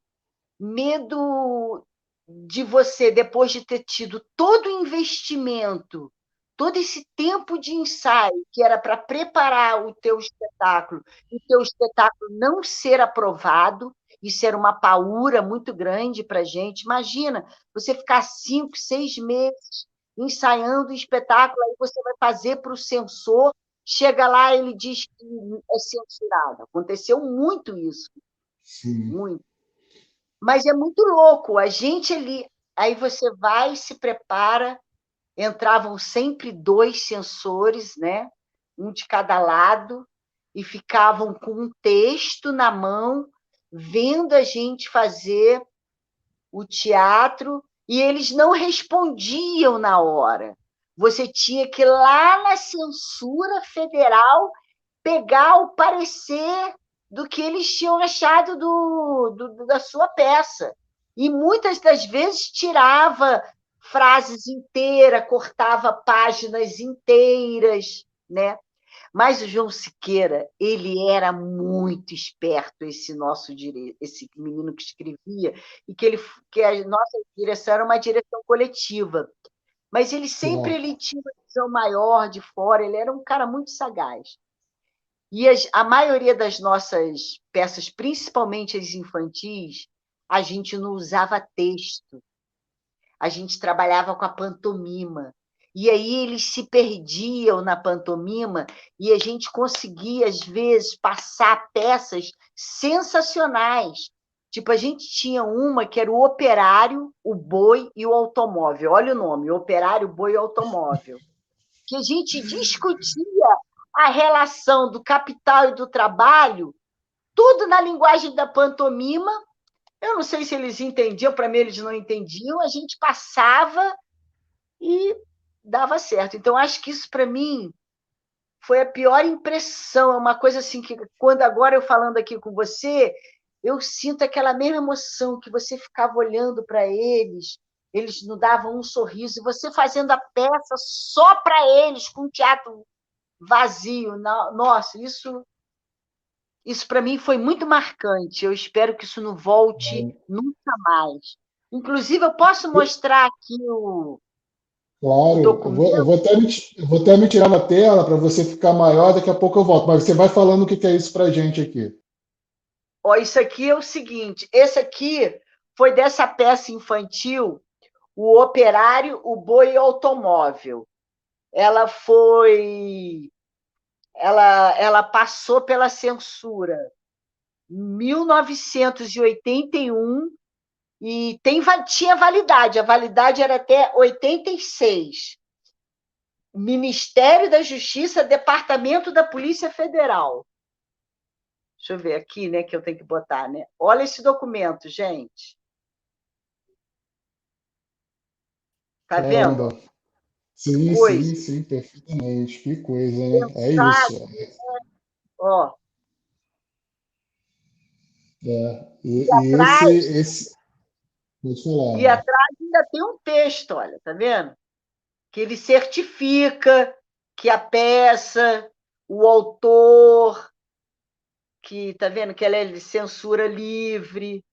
de você, depois de ter tido todo o investimento, todo esse tempo de ensaio que era para preparar o teu espetáculo não ser aprovado, isso era uma paura muito grande para a gente. Imagina, você ficar 5, 6 meses ensaiando o espetáculo, aí você vai fazer para o censor, chega lá, ele diz que é censurado. Aconteceu muito isso, sim. muito. Mas é muito louco. A gente ali. Aí você vai, se prepara. Entravam sempre dois sensores, né? Um de cada lado, e ficavam com um texto na mão, vendo a gente fazer o teatro, e eles não respondiam na hora. Você tinha que ir lá na censura federal pegar o parecer do que eles tinham achado da sua peça. E muitas das vezes tirava frases inteiras, cortava páginas inteiras, né? Mas o João Siqueira, ele era muito esperto, esse menino que escrevia, e que a nossa direção era uma direção coletiva. Mas ele tinha uma visão maior de fora, ele era um cara muito sagaz. E a maioria das nossas peças, principalmente as infantis, a gente não usava texto, a gente trabalhava com a pantomima. E aí eles se perdiam na pantomima e a gente conseguia, às vezes, passar peças sensacionais. Tipo, a gente tinha uma que era o operário, o boi e o automóvel. Olha o nome, operário, boi e automóvel. Que a gente discutia a relação do capital e do trabalho, tudo na linguagem da pantomima. Eu não sei se eles entendiam, para mim eles não entendiam, a gente passava e dava certo. Então, acho que isso, para mim, foi a pior impressão. É uma coisa assim que, quando agora eu falando aqui com você, eu sinto aquela mesma emoção que você ficava olhando para eles nos davam um sorriso, e você fazendo a peça só para eles, com o teatro vazio. Nossa, isso para mim foi muito marcante. Eu espero que isso não volte nunca mais. Inclusive, eu posso mostrar aqui o Claro, documento. eu vou até me tirar na tela para você ficar maior, daqui a pouco eu volto. Mas você vai falando o que que é isso para gente aqui. Ó, isso aqui é o seguinte: esse aqui foi dessa peça infantil, O Operário, o Boi e o Automóvel. Ela foi. Ela passou pela censura em 1981 e tinha validade. A validade era até 86. Ministério da Justiça, Departamento da Polícia Federal. Deixa eu ver aqui, né, que eu tenho que botar, né? Olha esse documento, gente. Tá vendo? Caramba. Que Sim, coisa. sim, sim, perfeitamente. Que coisa, né? É isso. Ó, E atrás, pode falar, e Ana. atrás ainda tem um texto, olha, tá vendo? Que ele certifica que a peça, o autor, que tá vendo que ela é de censura livre.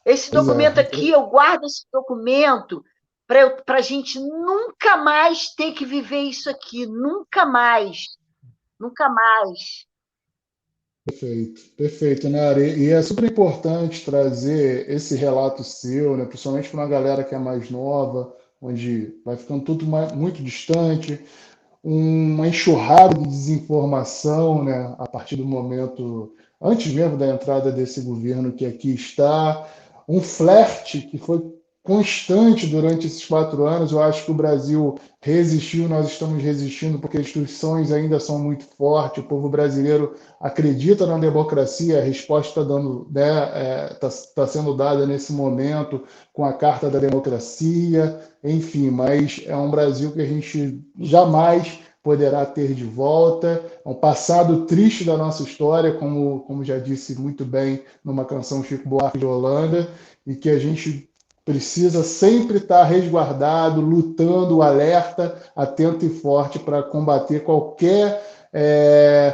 Esse Pois é. documento aqui, eu guardo esse documento para a gente nunca mais ter que viver isso aqui, nunca mais, nunca mais. Perfeito, perfeito, né, Ari? E é super importante trazer esse relato seu, né, principalmente para uma galera que é mais nova, onde vai ficando tudo muito distante, uma enxurrada de desinformação, né, a partir do momento, antes mesmo da entrada desse governo que aqui está, um flerte que foi constante durante esses 4 anos. Eu acho que o Brasil resistiu, nós estamos resistindo porque as instituições ainda são muito fortes, o povo brasileiro acredita na democracia, a resposta está dando, né, tá sendo dada nesse momento com a Carta da Democracia, enfim, mas é um Brasil que a gente jamais poderá ter de volta. É um passado triste da nossa história, como já disse muito bem numa canção Chico Buarque de Holanda, e que a gente precisa sempre estar resguardado, lutando, alerta, atento e forte para combater qualquer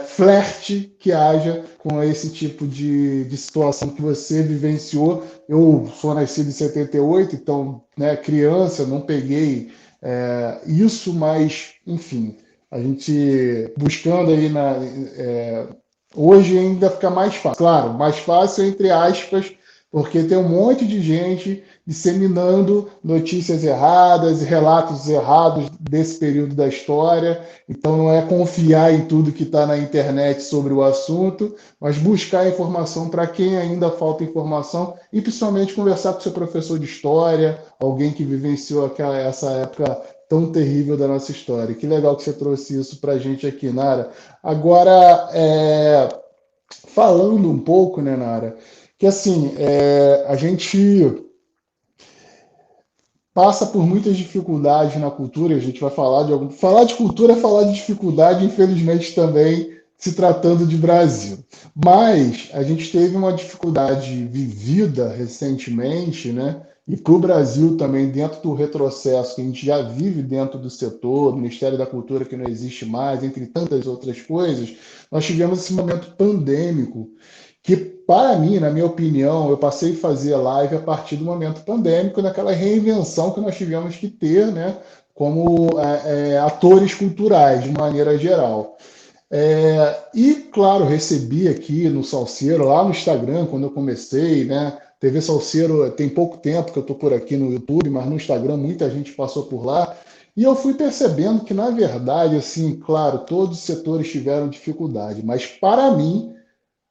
flerte que haja com esse tipo de situação que você vivenciou. Eu sou nascido em 78, então, né, criança, não peguei isso, mas, enfim, a gente buscando aí hoje ainda fica mais fácil. Claro, mais fácil entre aspas, porque tem um monte de gente disseminando notícias erradas, relatos errados desse período da história. Então não é confiar em tudo que está na internet sobre o assunto, mas buscar informação para quem ainda falta informação e principalmente conversar com seu professor de história, alguém que vivenciou essa época tão terrível da nossa história. Que legal que você trouxe isso para a gente aqui, Nara. Agora, falando um pouco, né, Nara, que assim, a gente passa por muitas dificuldades na cultura, a gente vai falar de algum. Falar de cultura é falar de dificuldade, infelizmente, também se tratando de Brasil. Mas a gente teve uma dificuldade vivida recentemente, né? E para o Brasil também, dentro do retrocesso que a gente já vive dentro do setor, Ministério da Cultura que não existe mais, entre tantas outras coisas, nós tivemos esse momento pandêmico que, para mim, na minha opinião, eu passei a fazer live a partir do momento pandêmico, naquela reinvenção que nós tivemos que ter, né, como atores culturais, de maneira geral. E, claro, recebi aqui no Salseiro, lá no Instagram, quando eu comecei, né? TV Salseiro tem pouco tempo que eu estou por aqui no YouTube, mas no Instagram muita gente passou por lá. E eu fui percebendo que, na verdade, assim, claro, todos os setores tiveram dificuldade, mas para mim,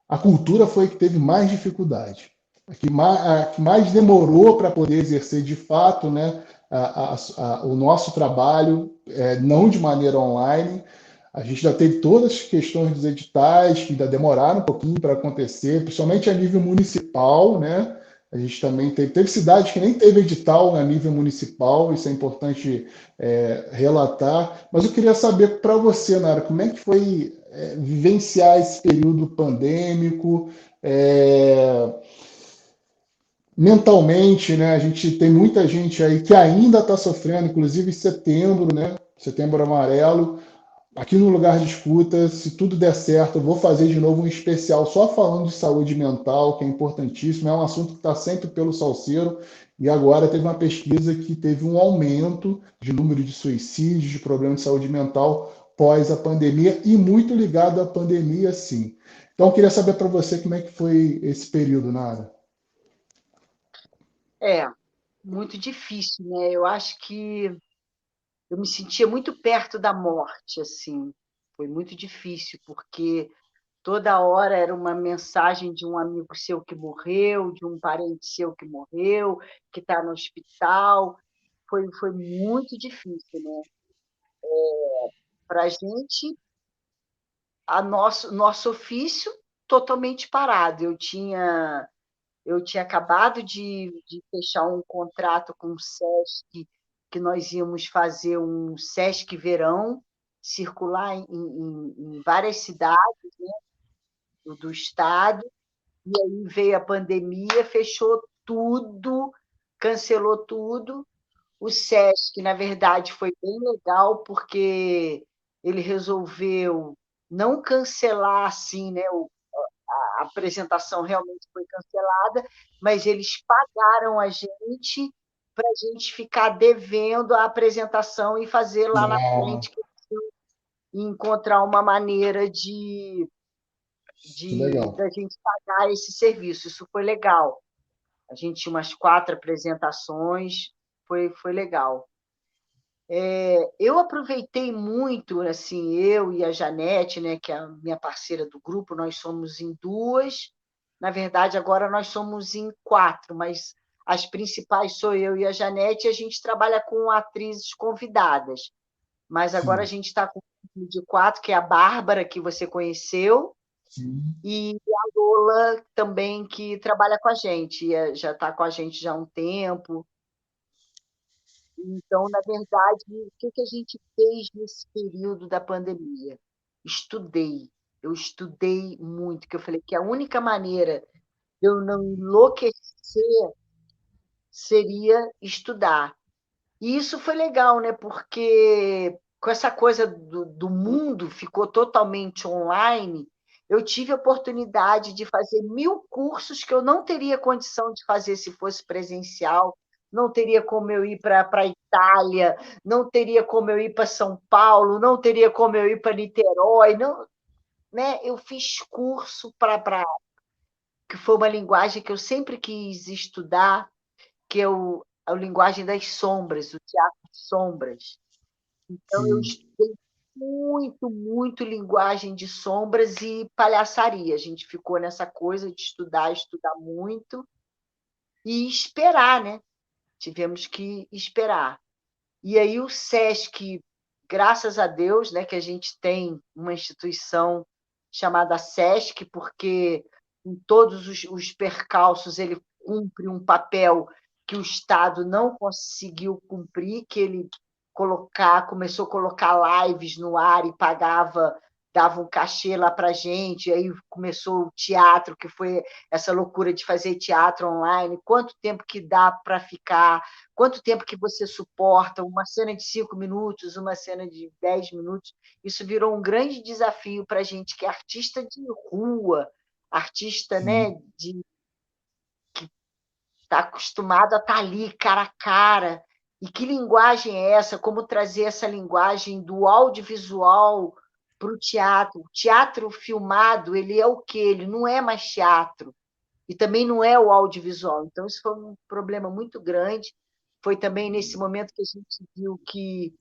a cultura foi a que teve mais dificuldade, a que mais demorou para poder exercer de fato, né, o nosso trabalho, não de maneira online. A gente já teve todas as questões dos editais que ainda demoraram um pouquinho para acontecer, principalmente a nível municipal, né? A gente também teve cidades que nem teve edital a nível municipal, isso é importante relatar. Mas eu queria saber para você, Nara, como é que foi vivenciar esse período pandêmico? É, mentalmente, né? A gente tem muita gente aí que ainda está sofrendo, inclusive em setembro, né? Setembro Amarelo. Aqui no Lugar de Escuta, se tudo der certo, eu vou fazer de novo um especial só falando de saúde mental, que é importantíssimo. É um assunto que está sempre pelo salseiro. E agora teve uma pesquisa que teve um aumento de número de suicídios, de problemas de saúde mental pós a pandemia e muito ligado à pandemia, sim. Então, eu queria saber para você como é que foi esse período, Nara. É, muito difícil, né? Eu acho que eu me sentia muito perto da morte, assim. Foi muito difícil, porque toda hora era uma mensagem de um amigo seu que morreu, de um parente seu que morreu, que está no hospital. Foi muito difícil, né? Para a gente, nosso ofício totalmente parado. Eu tinha acabado de fechar um contrato com o SESC, que nós íamos fazer um SESC Verão, circular em várias cidades do estado, e aí veio a pandemia, fechou tudo, cancelou tudo. O SESC, na verdade, foi bem legal, porque ele resolveu não cancelar assim, né? A apresentação realmente foi cancelada, mas eles pagaram a gente para a gente ficar devendo a apresentação e fazer lá na Ah, frente, e encontrar uma maneira que legal. da gente pagar esse serviço. Isso foi legal. A gente tinha umas 4 apresentações, foi legal. Eu aproveitei muito, assim, eu e a Janete, né, que é a minha parceira do grupo, nós somos em duas. Na verdade, agora nós somos em quatro, mas as principais sou eu e a Janete, e a gente trabalha com atrizes convidadas. Mas agora a Sim, gente está com um grupo de quatro, que é a Bárbara, que você conheceu, sim, e a Lola também, que trabalha com a gente, já está com a gente já há um tempo. Então, na verdade, o que a gente fez nesse período da pandemia? Estudei. Eu estudei muito, que eu falei que a única maneira de eu não enlouquecer seria estudar. E isso foi legal, né? Porque com essa coisa do mundo ficou totalmente online, eu tive a oportunidade de fazer 1000 cursos que eu não teria condição de fazer se fosse presencial, não teria como eu ir para a Itália, não teria como eu ir para São Paulo, não teria como eu ir para Niterói, não, né? Eu fiz curso que foi uma linguagem que eu sempre quis estudar, que é a linguagem das sombras, o teatro de sombras. Então, eu sim, estudei muito, muito linguagem de sombras e palhaçaria. A gente ficou nessa coisa de estudar, estudar muito e esperar, né? Tivemos que esperar. E aí o SESC, graças a Deus, né, que a gente tem uma instituição chamada SESC, porque em todos os percalços ele cumpre um papel que o Estado não conseguiu cumprir, que ele começou a colocar lives no ar e pagava, dava um cachê lá para a gente, aí começou o teatro, que foi essa loucura de fazer teatro online, quanto tempo que dá para ficar, quanto tempo que você suporta uma cena de 5 minutos, uma cena de 10 minutos. Isso virou um grande desafio para a gente que é artista de rua, artista, sim, né, está acostumado a estar ali, cara a cara. E que linguagem é essa? Como trazer essa linguagem do audiovisual para o teatro? O teatro filmado, ele é o quê? Ele não é mais teatro. E também não é o audiovisual. Então, isso foi um problema muito grande. Foi também nesse momento que a gente viu que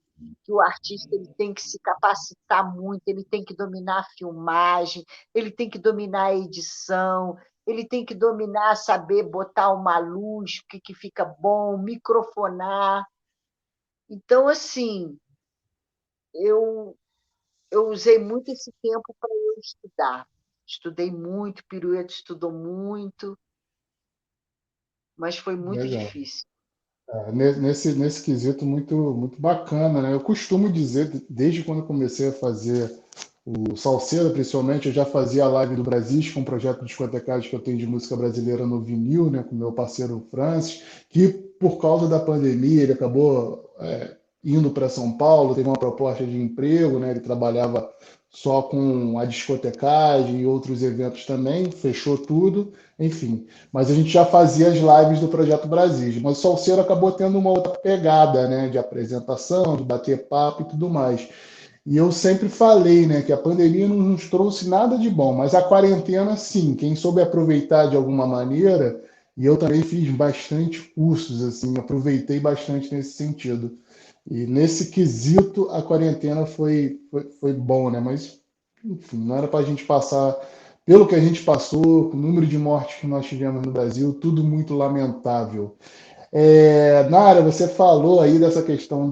que o artista ele tem que se capacitar muito, ele tem que dominar a filmagem, ele tem que dominar a edição, ele tem que dominar, saber botar uma luz, o que, que fica bom, microfonar. Então, assim, eu, eu usei muito esse tempo para eu estudar. Estudei muito, Pirueta estudou muito, mas foi muito Legal. difícil. Nesse quesito muito bacana, né? Eu costumo dizer, desde quando eu comecei a fazer o Salcedo, principalmente, eu já fazia a live do Brasis, com um projeto de discotecagem que eu tenho de música brasileira no vinil, né, com meu parceiro Francis, que por causa da pandemia ele acabou indo para São Paulo, teve uma proposta de emprego, né, ele trabalhava só com a discotecagem e outros eventos também, fechou tudo, enfim. Mas a gente já fazia as lives do Projeto Brasil. Mas o Salseiro acabou tendo uma outra pegada, né, de apresentação, de bater papo e tudo mais. E eu sempre falei, né, que a pandemia não nos trouxe nada de bom, mas a quarentena, sim. Quem soube aproveitar de alguma maneira, e eu também fiz bastante cursos, assim, aproveitei bastante nesse sentido. E nesse quesito, a quarentena foi bom, né? Mas, enfim, não era para a gente passar pelo que a gente passou, com o número de mortes que nós tivemos no Brasil, tudo muito lamentável. Nara, você falou aí dessa questão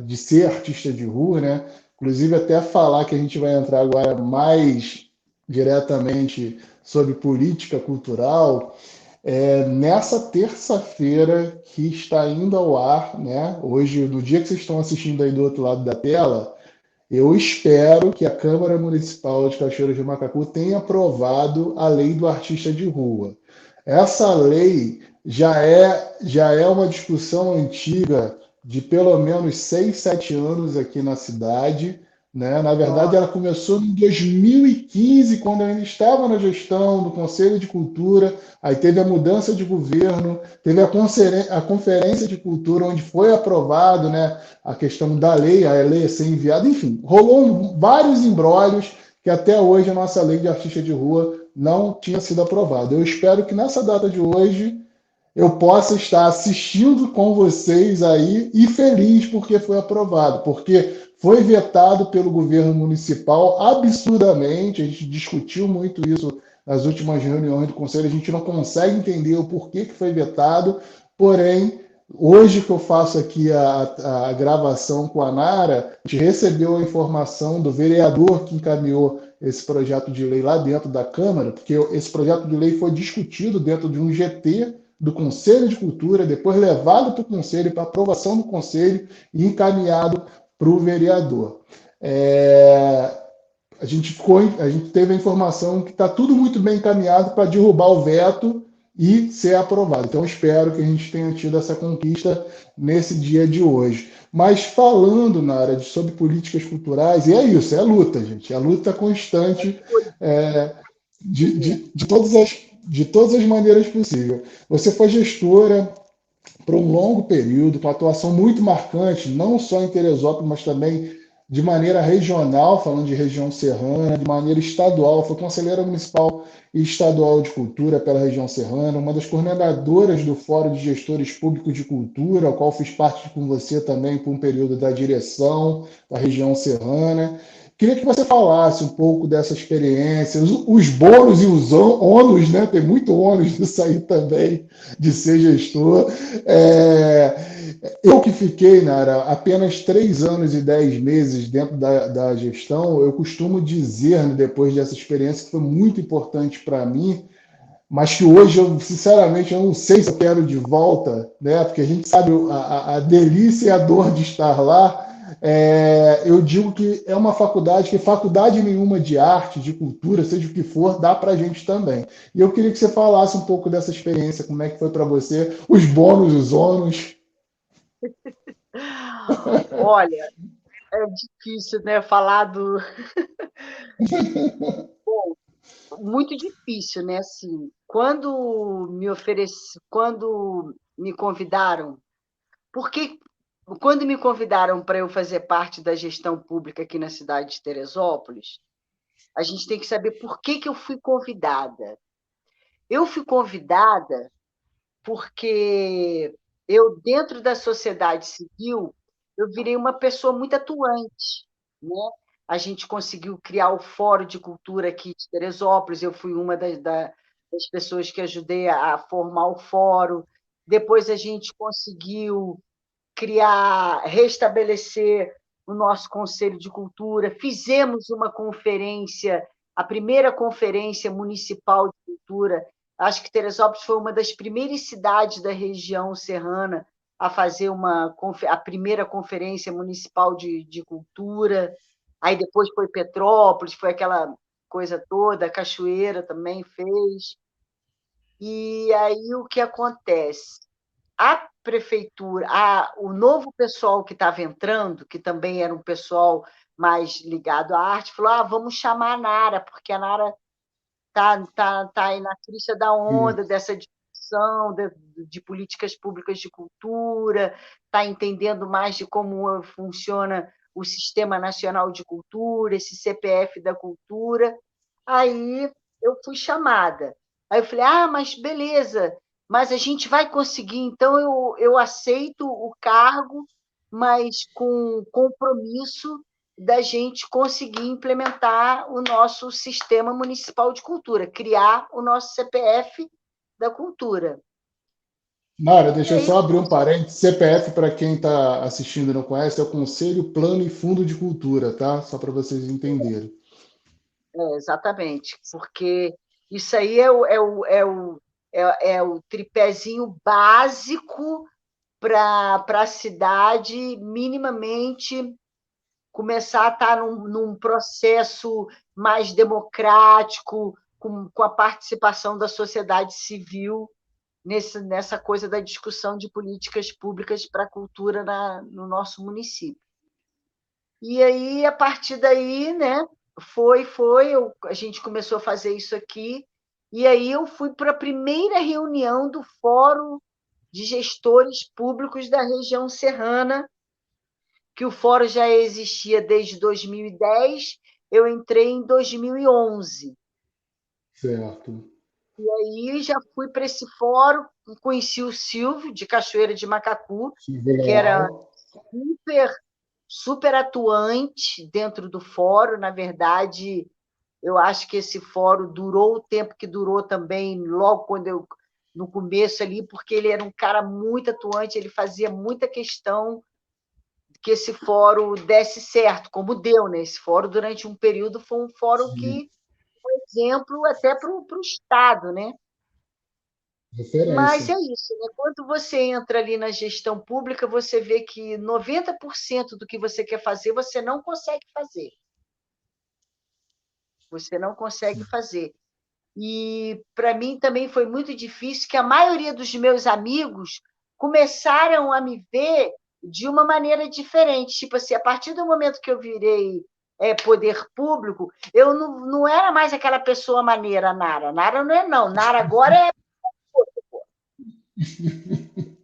de ser artista de rua, né? Inclusive, até falar que a gente vai entrar agora mais diretamente sobre política cultural. Nessa terça-feira que está indo ao ar, né? Hoje, no dia que vocês estão assistindo aí do outro lado da tela, eu espero que a Câmara Municipal de Cachoeira de Macacu tenha aprovado a lei do artista de rua. Essa lei já é uma discussão antiga de pelo menos 6, 7 anos aqui na cidade, né? Na verdade, ela começou em 2015, quando eu ainda estava na gestão do Conselho de Cultura, aí teve a mudança de governo, teve a Conferência de Cultura, onde foi aprovado, né, a questão da lei, a lei a ser enviada, enfim, rolou vários embrólios que até hoje a nossa lei de artista de rua não tinha sido aprovada. Eu espero que nessa data de hoje eu possa estar assistindo com vocês aí e feliz porque foi aprovado, porque foi vetado pelo governo municipal absurdamente, a gente discutiu muito isso nas últimas reuniões do conselho, a gente não consegue entender o porquê que foi vetado, porém, hoje que eu faço aqui a gravação com a Nara, a gente recebeu a informação do vereador que encaminhou esse projeto de lei lá dentro da Câmara, porque esse projeto de lei foi discutido dentro de um GT do Conselho de Cultura, depois levado para o Conselho, para aprovação do Conselho e encaminhado para o vereador. É, a gente teve a informação que está tudo muito bem encaminhado para derrubar o veto e ser aprovado. Então, espero que a gente tenha tido essa conquista nesse dia de hoje. Mas falando na área sobre políticas culturais, e é isso, é luta, gente, é luta constante é, de todas as maneiras possíveis. Você foi gestora por um longo período, com atuação muito marcante, não só em Teresópolis, mas também de maneira regional, falando de região serrana, de maneira estadual, foi conselheira municipal e estadual de cultura pela região serrana, uma das coordenadoras do Fórum de Gestores Públicos de Cultura, ao qual fiz parte com você também por um período da direção da região serrana. Queria que você falasse um pouco dessa experiência, os bônus e os ônus, né? Tem muito ônus disso aí também, de ser gestor. É, eu que fiquei, Nara, apenas 3 anos e 10 meses dentro da gestão, eu costumo dizer, né, depois dessa experiência, que foi muito importante para mim, mas que hoje eu, sinceramente, eu não sei se eu quero de volta, né? Porque a gente sabe a delícia e a dor de estar lá. Eu digo que é uma faculdade que faculdade nenhuma de arte, de cultura, seja o que for, dá para a gente também. E eu queria que você falasse um pouco dessa experiência, como é que foi para você, os bônus, os ônus. Olha, é difícil, né, falar do. Muito difícil, né? Assim, quando me convidaram, porque quando me convidaram para eu fazer parte da gestão pública aqui na cidade de Teresópolis, a gente tem que saber por que que eu fui convidada. Eu fui convidada porque eu, dentro da sociedade civil, eu virei uma pessoa muito atuante, né? A gente conseguiu criar o Fórum de Cultura aqui de Teresópolis, eu fui uma das pessoas que ajudei a formar o fórum. Depois a gente conseguiu criar, restabelecer o nosso Conselho de Cultura, fizemos uma conferência, a primeira conferência municipal de cultura. Acho que Teresópolis foi uma das primeiras cidades da região serrana a fazer a primeira conferência municipal de cultura. Aí depois foi Petrópolis, foi aquela coisa toda, a Cachoeira também fez. E aí o que acontece? A prefeitura, o novo pessoal que estava entrando, que também era um pessoal mais ligado à arte, falou: vamos chamar a Nara, porque a Nara tá aí na crista da onda Isso. dessa discussão de políticas públicas de cultura, está entendendo mais de como funciona o Sistema Nacional de Cultura, esse CPF da cultura. Aí eu fui chamada. Aí eu falei, mas beleza, mas a gente vai conseguir, então eu aceito o cargo, mas com compromisso da gente conseguir implementar o nosso sistema municipal de cultura, criar o nosso CPF da cultura. Nara, E deixa eu aí, só abrir um parênteses. CPF, para quem está assistindo e não conhece, é o Conselho Plano e Fundo de Cultura, tá? Só para vocês entenderem. exatamente, porque isso aí é o tripézinho básico para a cidade minimamente começar a estar num processo mais democrático, com a participação da sociedade civil nessa coisa da discussão de políticas públicas para a cultura no nosso município. E aí, a partir daí, né, a gente começou a fazer isso aqui, e aí eu fui para a primeira reunião do Fórum de Gestores Públicos da região serrana, que o fórum já existia desde 2010, eu entrei em 2011. Certo. E aí já fui para esse fórum, conheci o Silvio, de Cachoeira de Macacu, Silvio que era Leal. super, super atuante dentro do fórum. Na verdade, eu acho que esse fórum durou o tempo que durou também, logo no começo ali, porque ele era um cara muito atuante, ele fazia muita questão que esse fórum desse certo, como deu, né? Esse fórum, durante um período, foi um fórum Sim, que foi exemplo até para o Estado, né? Mas referência. é isso, né? Quando você entra ali na gestão pública, você vê que 90% do que você quer fazer, você não consegue fazer. Você não consegue fazer. E para mim também foi muito difícil, que a maioria dos meus amigos começaram a me ver de uma maneira diferente. Tipo assim, a partir do momento que eu virei poder público, eu não era mais aquela pessoa maneira, Nara. Nara não é, não. Nara agora é.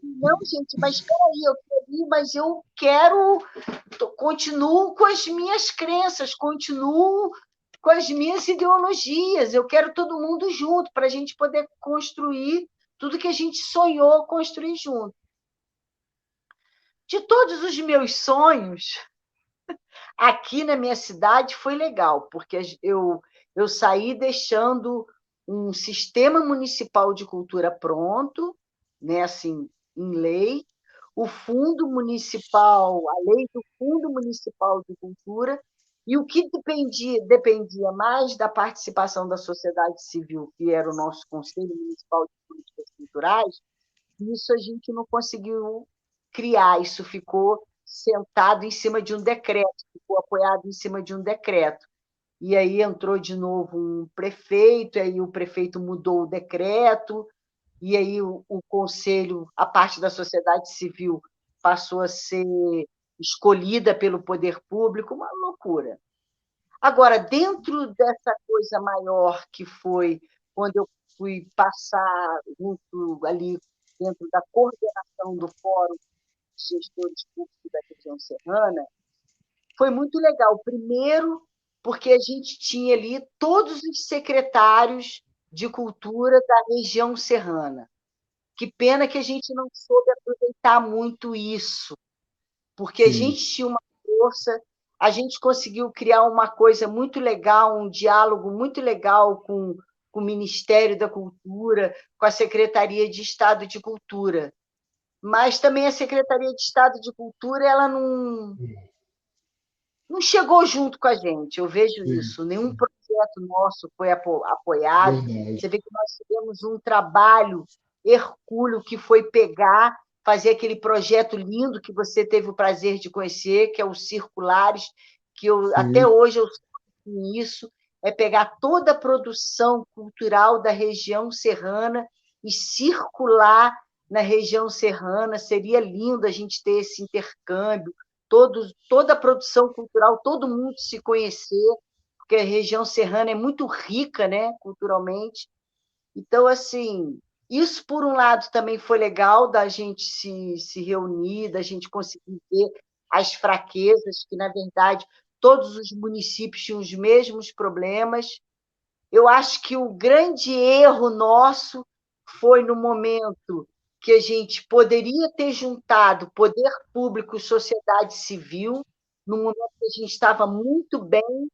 Não, gente, mas espera aí, mas eu quero. Continuo com as minhas crenças, continuo com as minhas ideologias. Eu quero todo mundo junto para a gente poder construir tudo que a gente sonhou construir junto. De todos os meus sonhos, aqui na minha cidade foi legal, porque eu saí deixando um sistema municipal de cultura pronto, né, assim, em lei, o fundo municipal, a lei do Fundo Municipal de Cultura, e o que dependia mais da participação da sociedade civil, que era o nosso Conselho Municipal de Políticas Culturais, isso a gente não conseguiu criar, isso ficou sentado em cima de um decreto, ficou apoiado em cima de um decreto. E aí entrou de novo um prefeito, aí o prefeito mudou o decreto, e aí o conselho, a parte da sociedade civil, passou a ser escolhida pelo poder público, uma loucura. Agora, dentro dessa coisa maior que foi quando eu fui passar junto ali dentro da coordenação do Fórum de Gestores Públicos da região serrana, foi muito legal. Primeiro, porque a gente tinha ali todos os secretários de cultura da região serrana. Que pena que a gente não soube aproveitar muito isso, porque a sim, gente tinha uma força, a gente conseguiu criar uma coisa muito legal, um diálogo muito legal com o Ministério da Cultura, com a Secretaria de Estado de Cultura. Mas também a Secretaria de Estado de Cultura ela não chegou junto com a gente, eu vejo sim, isso. Nenhum sim, projeto nosso foi apoiado. verdade. Você vê que nós tivemos um trabalho hercúleo que foi pegar, fazer aquele projeto lindo que você teve o prazer de conhecer, que é o Circulares, que até Sim, hoje eu com isso, é pegar toda a produção cultural da região serrana e circular na região serrana. Seria lindo a gente ter esse intercâmbio, toda a produção cultural, todo mundo se conhecer, porque a região serrana é muito rica, né, culturalmente. Então, assim, isso, por um lado, também foi legal da gente se reunir, da gente conseguir ver as fraquezas, que, na verdade, todos os municípios tinham os mesmos problemas. Eu acho que o grande erro nosso foi no momento que a gente poderia ter juntado poder público e sociedade civil, no momento que a gente estava muito bem,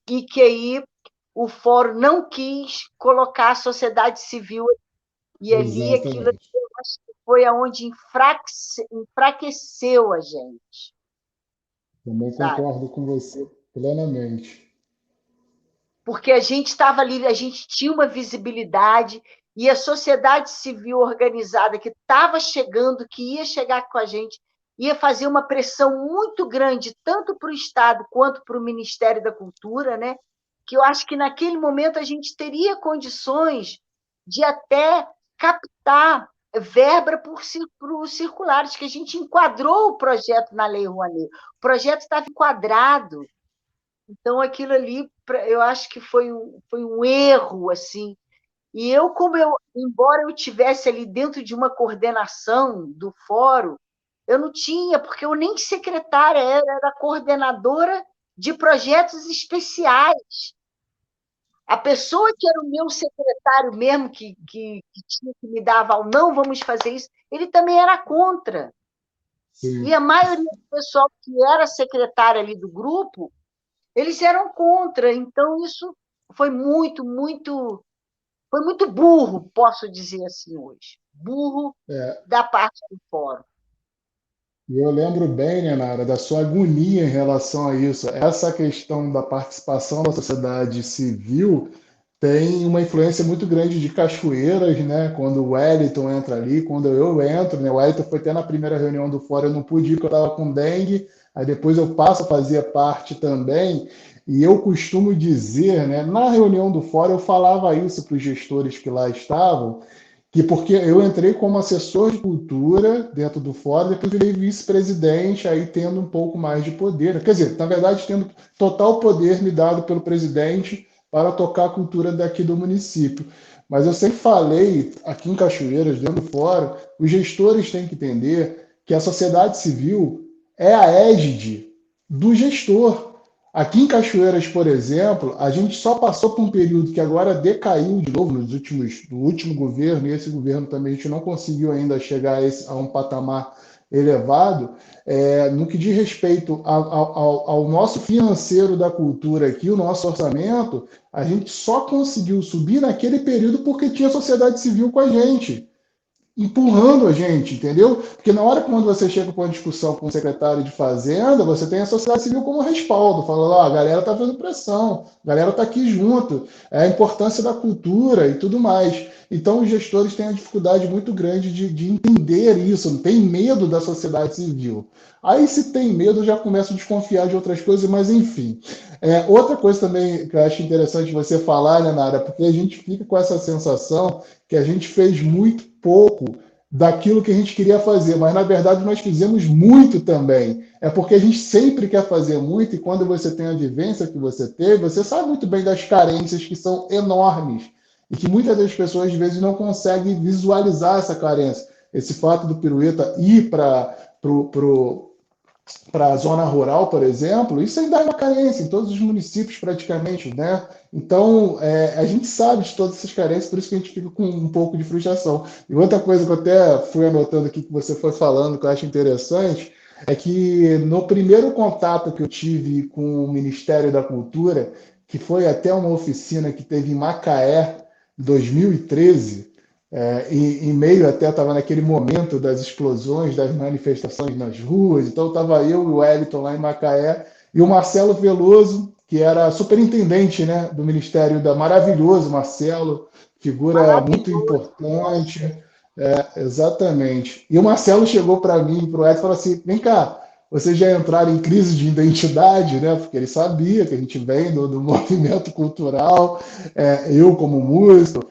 e que aí o fórum não quis colocar a sociedade civil, e ali aquilo exatamente. eu acho que foi aonde enfraqueceu a gente, Também sabe? concordo com você plenamente. Porque a gente estava ali, a gente tinha uma visibilidade, e a sociedade civil organizada que estava chegando, que ia chegar com a gente, ia fazer uma pressão muito grande, tanto para o Estado quanto para o Ministério da Cultura, né? Que eu acho que naquele momento a gente teria condições de até captar verba para os circulares, que a gente enquadrou o projeto na Lei Rouanet. O projeto estava enquadrado, então, aquilo ali, eu acho que foi um erro, assim. E eu, embora eu tivesse ali dentro de uma coordenação do fórum, eu não tinha, porque eu nem secretária era coordenadora de projetos especiais. A pessoa que era o meu secretário mesmo, que tinha que me dar aval, não, vamos fazer isso, ele também era contra. E Sim. a maioria do pessoal que era secretário ali do grupo, eles eram contra. Então, isso foi foi muito burro, posso dizer assim hoje. Burro É, da parte do fórum. e eu lembro bem, né, Nara, da sua agonia em relação a isso. Essa questão da participação da sociedade civil tem uma influência muito grande de Cachoeiras, né? Quando o Wellington entra ali, quando eu entro, né? O Wellington foi até na primeira reunião do fórum, eu não pude ir porque eu estava com dengue, aí depois eu passo a fazer parte também, e eu costumo dizer, né? Na reunião do fórum eu falava isso para os gestores que lá estavam, que porque eu entrei como assessor de cultura dentro do fórum, depois virei vice-presidente, aí tendo um pouco mais de poder. Quer dizer, na verdade, tendo total poder me dado pelo presidente para tocar a cultura daqui do município. Mas eu sempre falei, aqui em Cachoeiras, dentro do fórum, os gestores têm que entender que a sociedade civil é a égide do gestor. Aqui em Cachoeiras, por exemplo, a gente só passou por um período que agora decaiu de novo no último governo, e esse governo também a gente não conseguiu ainda chegar a um patamar elevado, no que diz respeito ao nosso financeiro da cultura aqui, o nosso orçamento, a gente só conseguiu subir naquele período porque tinha sociedade civil com a gente empurrando a gente, entendeu? Porque na hora quando você chega com uma discussão com o secretário de Fazenda, você tem a sociedade civil como respaldo, falando, ó, a galera tá fazendo pressão, a galera tá aqui junto, é a importância da cultura e tudo mais. Então os gestores têm uma dificuldade muito grande de entender isso, não tem medo da sociedade civil. Aí se tem medo, já começa a desconfiar de outras coisas, mas enfim. Outra coisa também que eu acho interessante você falar, né, Nara, porque a gente fica com essa sensação que a gente fez muito pouco daquilo que a gente queria fazer, mas na verdade nós fizemos muito também. É porque a gente sempre quer fazer muito e quando você tem a vivência que você teve, você sabe muito bem das carências que são enormes e que muitas das pessoas às vezes não conseguem visualizar essa carência. Esse fato do Pirueta ir para a zona rural, por exemplo, isso ainda é uma carência em todos os municípios praticamente, né? Então, a gente sabe de todas essas carências, por isso que a gente fica com um pouco de frustração. E outra coisa que eu até fui anotando aqui que você foi falando, que eu acho interessante, É que no primeiro contato que eu tive com o Ministério da Cultura, que foi até uma oficina que teve em Macaé, em 2013, em meio até estava naquele momento das explosões, das manifestações nas ruas, então estava eu e o Wellington lá em Macaé, e o Marcelo Veloso, que era superintendente, né, do Ministério da Maravilhoso, Marcelo, figura muito Maravilhoso. importante. Exatamente. E o Marcelo chegou para mim, para o Ed, e falou assim: vem cá, vocês já entraram em crise de identidade, né? Porque ele sabia que a gente vem do movimento cultural, eu como músico,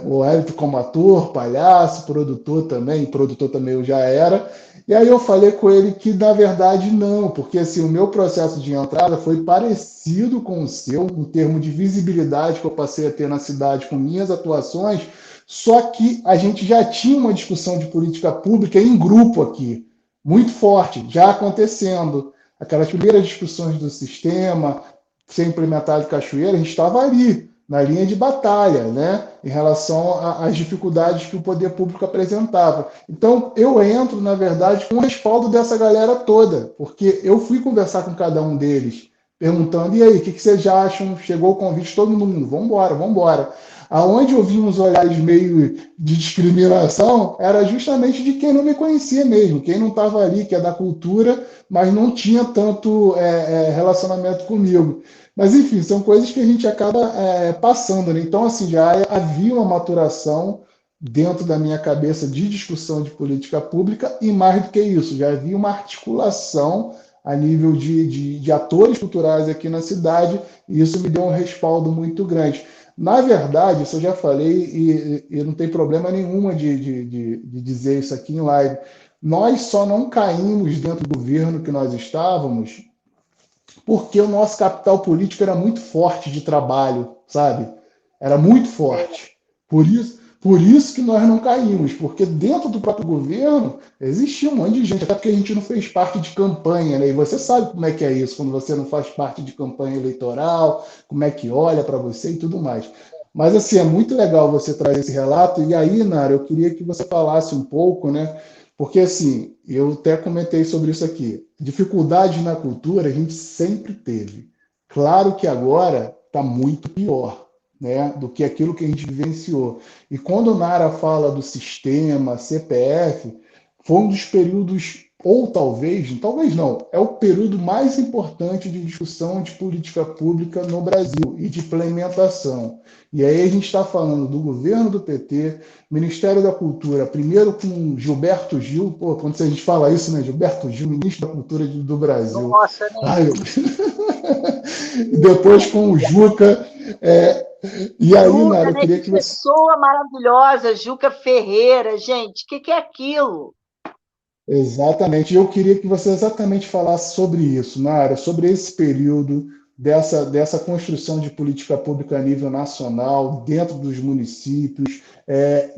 o Ed como ator, palhaço, produtor também eu já era. E aí eu falei com ele que, na verdade, não, porque assim, o meu processo de entrada foi parecido com o seu, em termos de visibilidade que eu passei a ter na cidade com minhas atuações, só que a gente já tinha uma discussão de política pública em grupo aqui, muito forte, já acontecendo. Aquelas primeiras discussões do sistema, ser implementado em Cachoeira, a gente estava ali, na linha de batalha, né, em relação às dificuldades que o poder público apresentava. Então, eu entro, na verdade, com o respaldo dessa galera toda, porque eu fui conversar com cada um deles, perguntando, e aí, o que vocês acham? Chegou o convite de todo mundo, vamos embora, vamos embora. Aonde eu vi uns olhares meio de discriminação era justamente de quem não me conhecia mesmo, quem não estava ali, que é da cultura, mas não tinha tanto relacionamento comigo. Mas, enfim, são coisas que a gente acaba passando, né? Então, assim, já havia uma maturação dentro da minha cabeça de discussão de política pública e, mais do que isso, já havia uma articulação a nível de atores culturais aqui na cidade e isso me deu um respaldo muito grande. Na verdade, isso eu já falei e não tem problema nenhuma de dizer isso aqui em live. Nós só não caímos dentro do governo que nós estávamos porque o nosso capital político era muito forte de trabalho, sabe? Era muito É, forte. Por isso que nós não caímos, porque dentro do próprio governo existia um monte de gente, até porque a gente não fez parte de campanha, né? E você sabe como é que é isso, quando você não faz parte de campanha eleitoral, como é que olha para você e tudo mais. Mas assim, é muito legal você trazer esse relato. E aí, Nara, eu queria que você falasse um pouco, né? Porque assim, eu até comentei sobre isso aqui. Dificuldade na cultura a gente sempre teve. Claro que agora está muito pior, né, do que aquilo que a gente vivenciou. E quando Nara fala do sistema, CPF, foi um dos períodos, ou talvez não, é o período mais importante de discussão de política pública no Brasil e de implementação. E aí a gente está falando do governo do PT, Ministério da Cultura, primeiro com Gilberto Gil, pô, quando a gente fala isso, né? Gilberto Gil, ministro da Cultura do Brasil. nossa, nem Ai, depois com o Juca. E aí, Nara, Juca, eu né? queria Que que você. pessoa maravilhosa, Juca Ferreira, gente. O que é aquilo? Exatamente, eu queria que você exatamente falasse sobre isso, Nara, sobre esse período dessa construção de política pública a nível nacional, dentro dos municípios,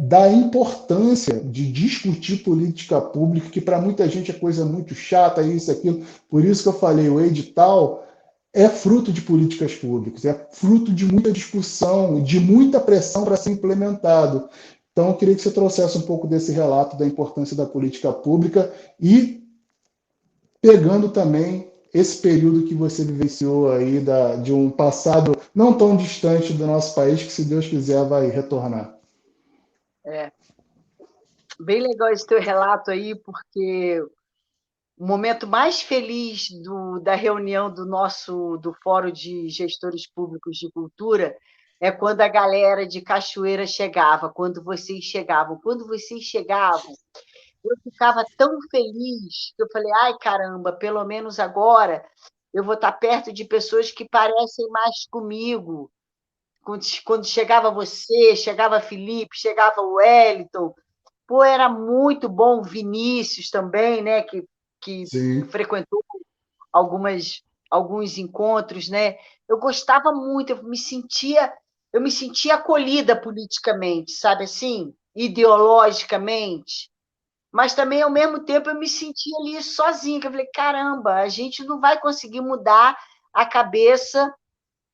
da importância de discutir política pública, que para muita gente é coisa muito chata, isso, aquilo. Por isso que eu falei, o edital é fruto de políticas públicas, é fruto de muita discussão, de muita pressão para ser implementado. Então, eu queria que você trouxesse um pouco desse relato da importância da política pública e pegando também esse período que você vivenciou aí de um passado não tão distante do nosso país, que se Deus quiser vai retornar. É, bem legal esse teu relato aí, porque o momento mais feliz da reunião do Fórum de Gestores Públicos de Cultura é quando a galera de Cachoeira chegava, quando vocês chegavam. Quando vocês chegavam, eu ficava tão feliz que eu falei, ai, caramba, pelo menos agora eu vou estar perto de pessoas que parecem mais comigo. Quando chegava você, chegava Felipe, chegava o Wellington, pô, era muito bom o Vinícius também, né, que Sim, frequentou algumas, alguns encontros, né? Eu gostava muito, eu me sentia acolhida politicamente, sabe assim, ideologicamente, mas também ao mesmo tempo eu me sentia ali sozinha, que eu falei, caramba, a gente não vai conseguir mudar a cabeça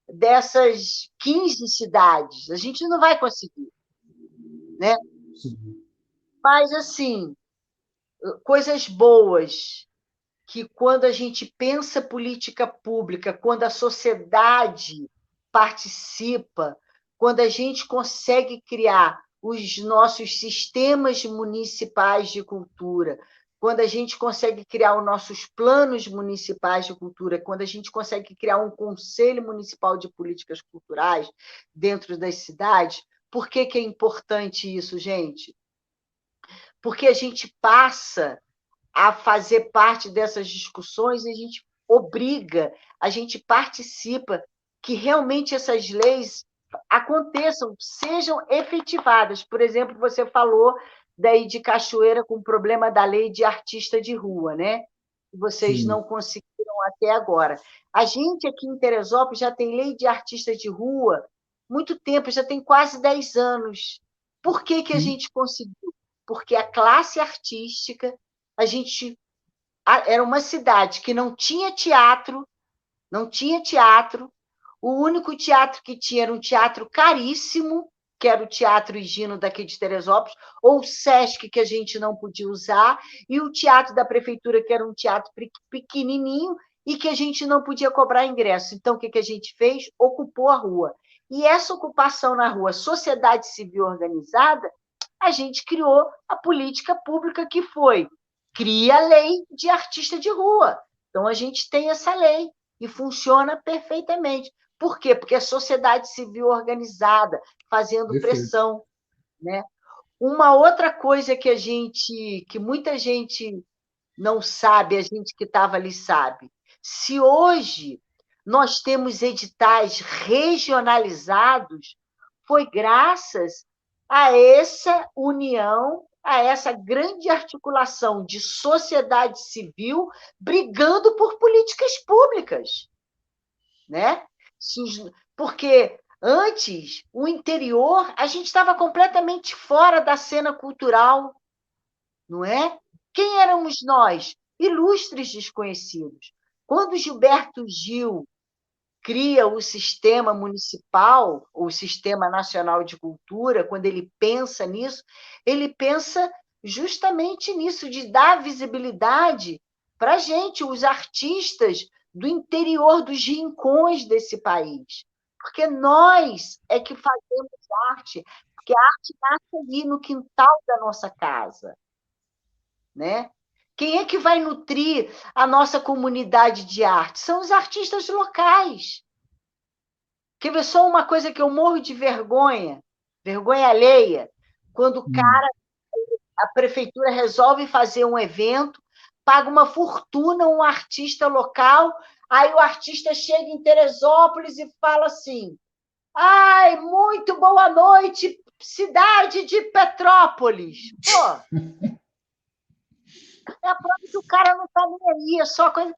dessas 15 cidades, a gente não vai conseguir, né? sim. Mas assim, coisas boas. que quando a gente pensa política pública, quando a sociedade participa, quando a gente consegue criar os nossos sistemas municipais de cultura, quando a gente consegue criar os nossos planos municipais de cultura, quando a gente consegue criar um conselho municipal de políticas culturais dentro das cidades, por que que é importante isso, gente? Porque a gente passa a fazer parte dessas discussões, a gente obriga, a gente participa que realmente essas leis aconteçam, sejam efetivadas. Por exemplo, você falou daí de Cachoeira com o problema da lei de artista de rua, né? Vocês Sim, não conseguiram até agora. A gente aqui em Teresópolis já tem lei de artista de rua muito tempo, já tem quase 10 anos. Por que que a sim, gente conseguiu? Porque a classe artística, a gente era uma cidade que não tinha teatro, não tinha teatro. O único teatro que tinha era um teatro caríssimo, que era o Teatro Higino daqui de Teresópolis, ou o Sesc, que a gente não podia usar, e o teatro da prefeitura, que era um teatro pequenininho e que a gente não podia cobrar ingresso. Então, o que a gente fez? Ocupou a rua. E essa ocupação na rua, sociedade civil organizada, a gente criou a política pública que foi cria a lei de artista de rua. Então, a gente tem essa lei e funciona perfeitamente. Por quê? Porque a sociedade civil organizada, fazendo perfeito. pressão, né? Uma outra coisa que muita gente não sabe, a gente que estava ali sabe. Se hoje nós temos editais regionalizados, foi graças a essa união, a essa grande articulação de sociedade civil brigando por políticas públicas, né? Porque antes, o interior, a gente estava completamente fora da cena cultural, não é? Quem éramos nós? Ilustres desconhecidos. Quando Gilberto Gil cria o sistema municipal, o sistema nacional de cultura, quando ele pensa nisso, ele pensa justamente nisso, de dar visibilidade para a gente, os artistas do interior dos rincões desse país. Porque nós é que fazemos arte, porque a arte nasce ali no quintal da nossa casa, né? Quem é que vai nutrir a nossa comunidade de arte? São os artistas locais. Quer ver só uma coisa que eu morro de vergonha, vergonha alheia, quando Hum. a prefeitura resolve fazer um evento, paga uma fortuna um artista local, aí o artista chega em Teresópolis e fala assim: ai, muito boa noite, cidade de Petrópolis. Pô, é a prova que o cara não está nem aí, é só coisa.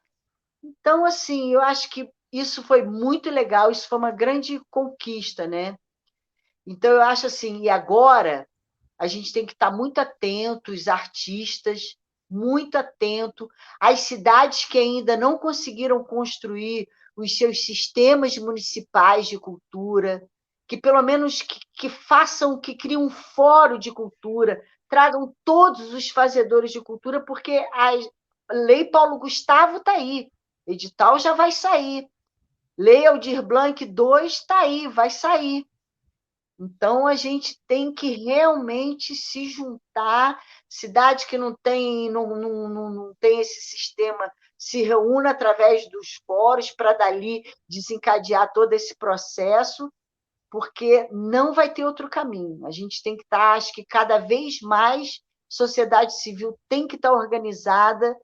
Então, assim, eu acho que isso foi muito legal, isso foi uma grande conquista, né? Então, eu acho assim, e agora a gente tem que estar muito atento, os artistas, muito atento, às cidades que ainda não conseguiram construir os seus sistemas municipais de cultura, que pelo menos que façam, que criem um fórum de cultura, tragam todos os fazedores de cultura, porque a Lei Paulo Gustavo está aí, edital já vai sair, Lei Aldir Blanc 2 está aí, vai sair. Então, a gente tem que realmente se juntar. Cidade que não tem esse sistema se reúna através dos fóruns para dali desencadear todo esse processo, porque não vai ter outro caminho. A gente tem que estar, acho que cada vez mais sociedade civil tem que estar organizada,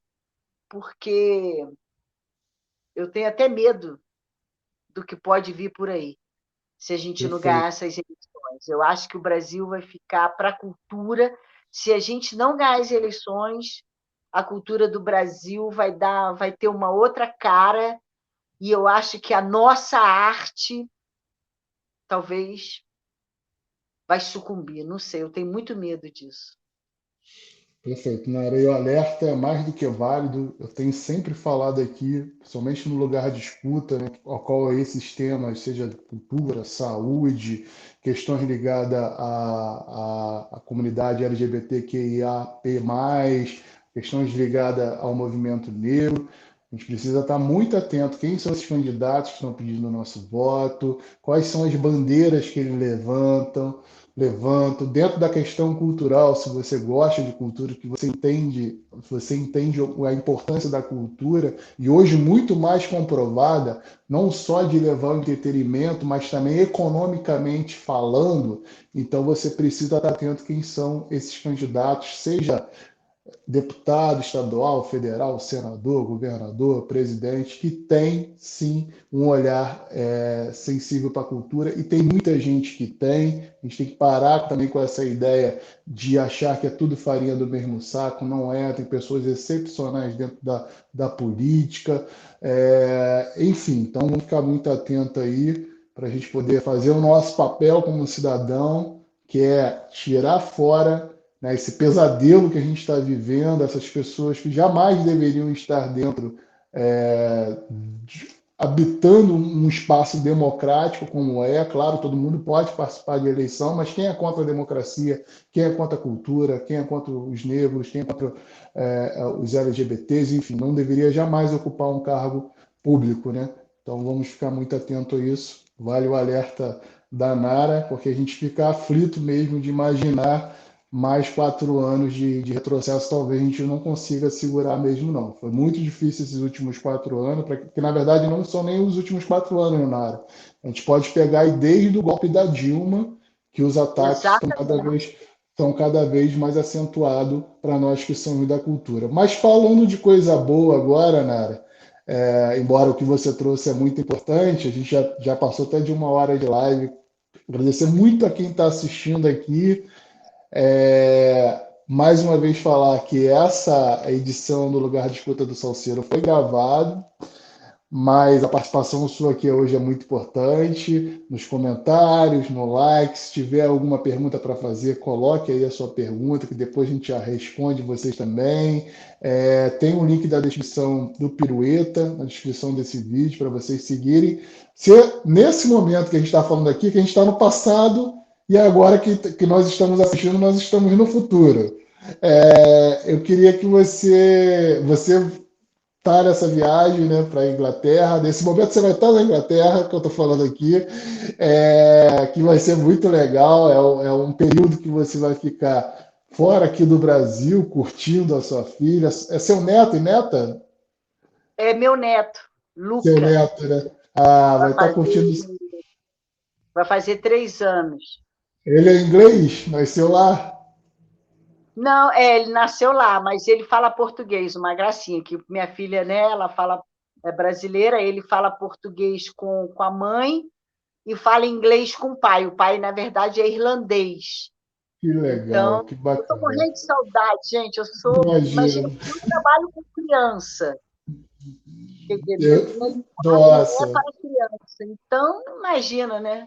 porque eu tenho até medo do que pode vir por aí, se a gente não ganhar Perfeito. essas eleições. Eu acho que o Brasil vai ficar para a cultura. Se a gente não ganhar as eleições, a cultura do Brasil vai ter uma outra cara, e eu acho que a nossa arte talvez vai sucumbir. Não sei, eu tenho muito medo disso. Perfeito, Nara. E o alerta é mais do que válido. Eu tenho sempre falado aqui, principalmente no lugar de escuta, né, ao qual esses temas, seja cultura, saúde, questões ligadas à comunidade LGBTQIAP+, questões ligadas ao movimento negro. A gente precisa estar muito atento quem são esses candidatos que estão pedindo o nosso voto, quais são as bandeiras que eles levantam, dentro da questão cultural, se você gosta de cultura, que você entende a importância da cultura, e hoje muito mais comprovada, não só de levar o entretenimento, mas também economicamente falando, então você precisa estar atento quem são esses candidatos, seja deputado estadual, federal, senador, governador, presidente, que tem sim um olhar sensível para a cultura, e tem muita gente que tem. A gente tem que parar também com essa ideia de achar que é tudo farinha do mesmo saco, não é, tem pessoas excepcionais dentro da política, enfim, então vamos ficar muito atento aí para a gente poder fazer o nosso papel como cidadão, que é tirar fora, né, esse pesadelo que a gente está vivendo, essas pessoas que jamais deveriam estar dentro, é, habitando um espaço democrático como claro, todo mundo pode participar de eleição, mas quem é contra a democracia, quem é contra a cultura, quem é contra os negros, quem é contra os LGBTs, enfim, não deveria jamais ocupar um cargo público, né? Então vamos ficar muito atento a isso. Vale o alerta da Nara, porque a gente fica aflito mesmo de imaginar mais 4 anos de retrocesso. Talvez a gente não consiga segurar mesmo, não. Foi muito difícil esses últimos 4 anos, porque na verdade não são nem os últimos 4 anos, Nara. A gente pode pegar aí desde o golpe da Dilma, que os ataques estão cada vez mais acentuados para nós que somos da cultura. Mas falando de coisa boa agora, Nara, embora o que você trouxe é muito importante, a gente já passou até de 1 hora de live. Agradecer muito a quem está assistindo aqui. Mais uma vez falar que essa edição do Lugar de Escuta do Salceiro foi gravada, mas a participação sua aqui hoje é muito importante. Nos comentários, no like, se tiver alguma pergunta para fazer, coloque aí a sua pergunta, que depois a gente já responde vocês também. Tem um link da descrição do Pirueta, na descrição desse vídeo, para vocês seguirem. Se nesse momento que a gente está falando aqui, que a gente está no passado, e agora que nós estamos assistindo, nós estamos no futuro. Eu queria que você está nessa viagem, né, para a Inglaterra. Nesse momento você vai estar na Inglaterra, que eu estou falando aqui, que vai ser muito legal. É um período que você vai ficar fora aqui do Brasil, curtindo a sua filha. É seu neto e neta? É meu neto, Seu Luca, neto, né? Ah, vai vai estar fazer, curtindo. vai fazer 3 anos. Ele é inglês? Nasceu lá? Não, ele nasceu lá, mas ele fala português, uma gracinha, que minha filha, né, ela fala brasileira, ele fala português com a mãe e fala inglês com o pai. O pai, na verdade, é irlandês. Que legal, Então, que eu estou bacana. morrendo de saudade, gente. Imagina, Imagino. eu trabalho com criança. Quer dizer, minha linguagem é Nossa, para criança. Então, imagina, né?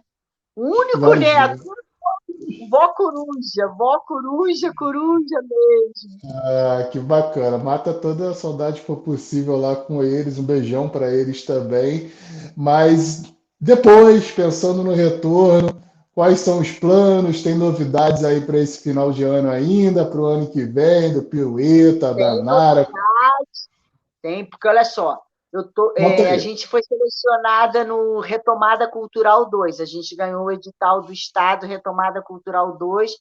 O único neto, imagino. vó coruja, coruja mesmo. Ah, que bacana. Mata toda a saudade que for possível lá com eles. Um beijão para eles também. Mas depois, pensando no retorno, quais são os planos? Tem novidades aí para esse final de ano ainda, para o ano que vem, do Pirueta, da Tem Nara? novidade, tem, porque olha só, Conta a aí. gente foi selecionada no Retomada Cultural 2. A gente ganhou o edital do Estado Retomada Cultural 2,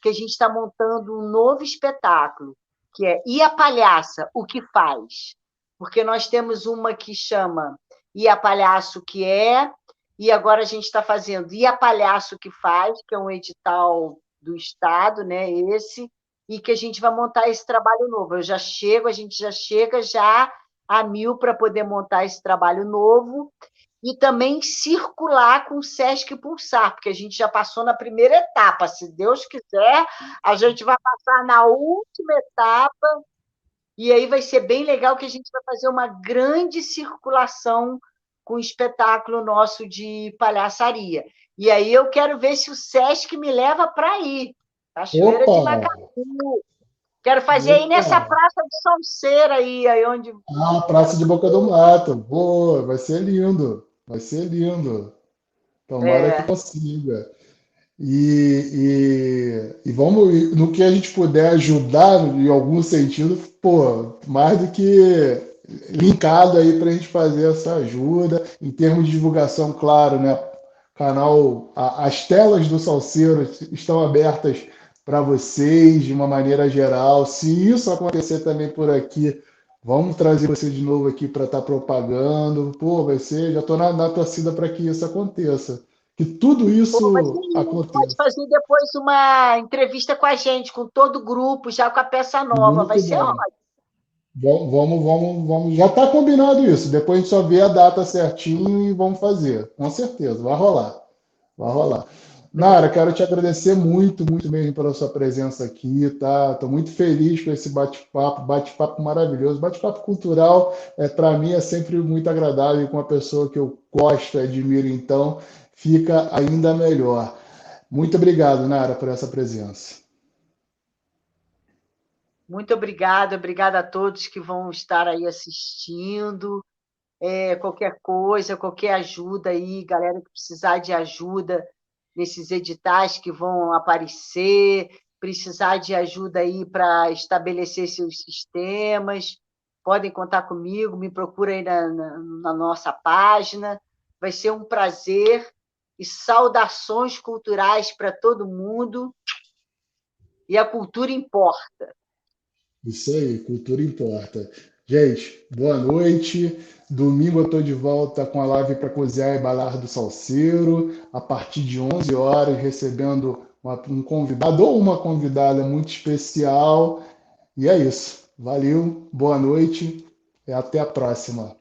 que a gente está montando um novo espetáculo, que é E a Palhaça, o que faz? Porque nós temos uma que chama E a Palhaço, o que é, e agora a gente está fazendo E a Palhaço, o que faz, que é um edital do Estado, né, esse, e que a gente vai montar esse trabalho novo. A gente já chega já a mil para poder montar esse trabalho novo e também circular com o Sesc Pulsar, porque a gente já passou na primeira etapa. Se Deus quiser, a gente vai passar na última etapa, e aí vai ser bem legal que a gente vai fazer uma grande circulação com o espetáculo nosso de palhaçaria. E aí eu quero ver se o Sesc me leva para ir. Cachoeira Opa! de Macacu. Quero fazer aí Opa! nessa praça de Salseira aí onde. Ah, Praça de Boca do Mato. Boa, vai ser lindo. Vai ser lindo. Tomara que É, consiga. E vamos, no que a gente puder ajudar em algum sentido, pô, mais do que linkado aí para a gente fazer essa ajuda. Em termos de divulgação, claro, né? Canal, as telas do Salseiro estão abertas para vocês de uma maneira geral. Se isso acontecer também por aqui, vamos trazer você de novo aqui para estar propagando. Pô, vai ser, já estou na torcida para que isso aconteça. Que tudo Pô, vai ser isso lindo. Pode aconteça. fazer depois uma entrevista com a gente, com todo o grupo, já com a peça nova. Vai Muito ser bom. ótimo. Vamos. Já está combinado isso. Depois a gente só vê a data certinho e vamos fazer. Com certeza, vai rolar. Vai rolar. Nara, quero te agradecer muito, muito mesmo pela sua presença aqui, tá? Estou muito feliz com esse bate-papo maravilhoso. Bate-papo cultural, para mim, é sempre muito agradável com uma pessoa que eu gosto, admiro, então fica ainda melhor. Muito obrigado, Nara, por essa presença. Muito obrigada, obrigada a todos que vão estar aí assistindo. Qualquer coisa, qualquer ajuda aí, galera que precisar de ajuda nesses editais que vão aparecer, precisar de ajuda aí para estabelecer seus sistemas, podem contar comigo, me procura aí na nossa página. Vai ser um prazer e saudações culturais para todo mundo. E a cultura importa. Isso aí, cultura importa. Gente, boa noite. Domingo eu estou de volta com a live para cozinhar e balar do Salseiro, a partir de 11 horas, recebendo um convidado ou uma convidada muito especial. E é isso. Valeu, boa noite e até a próxima.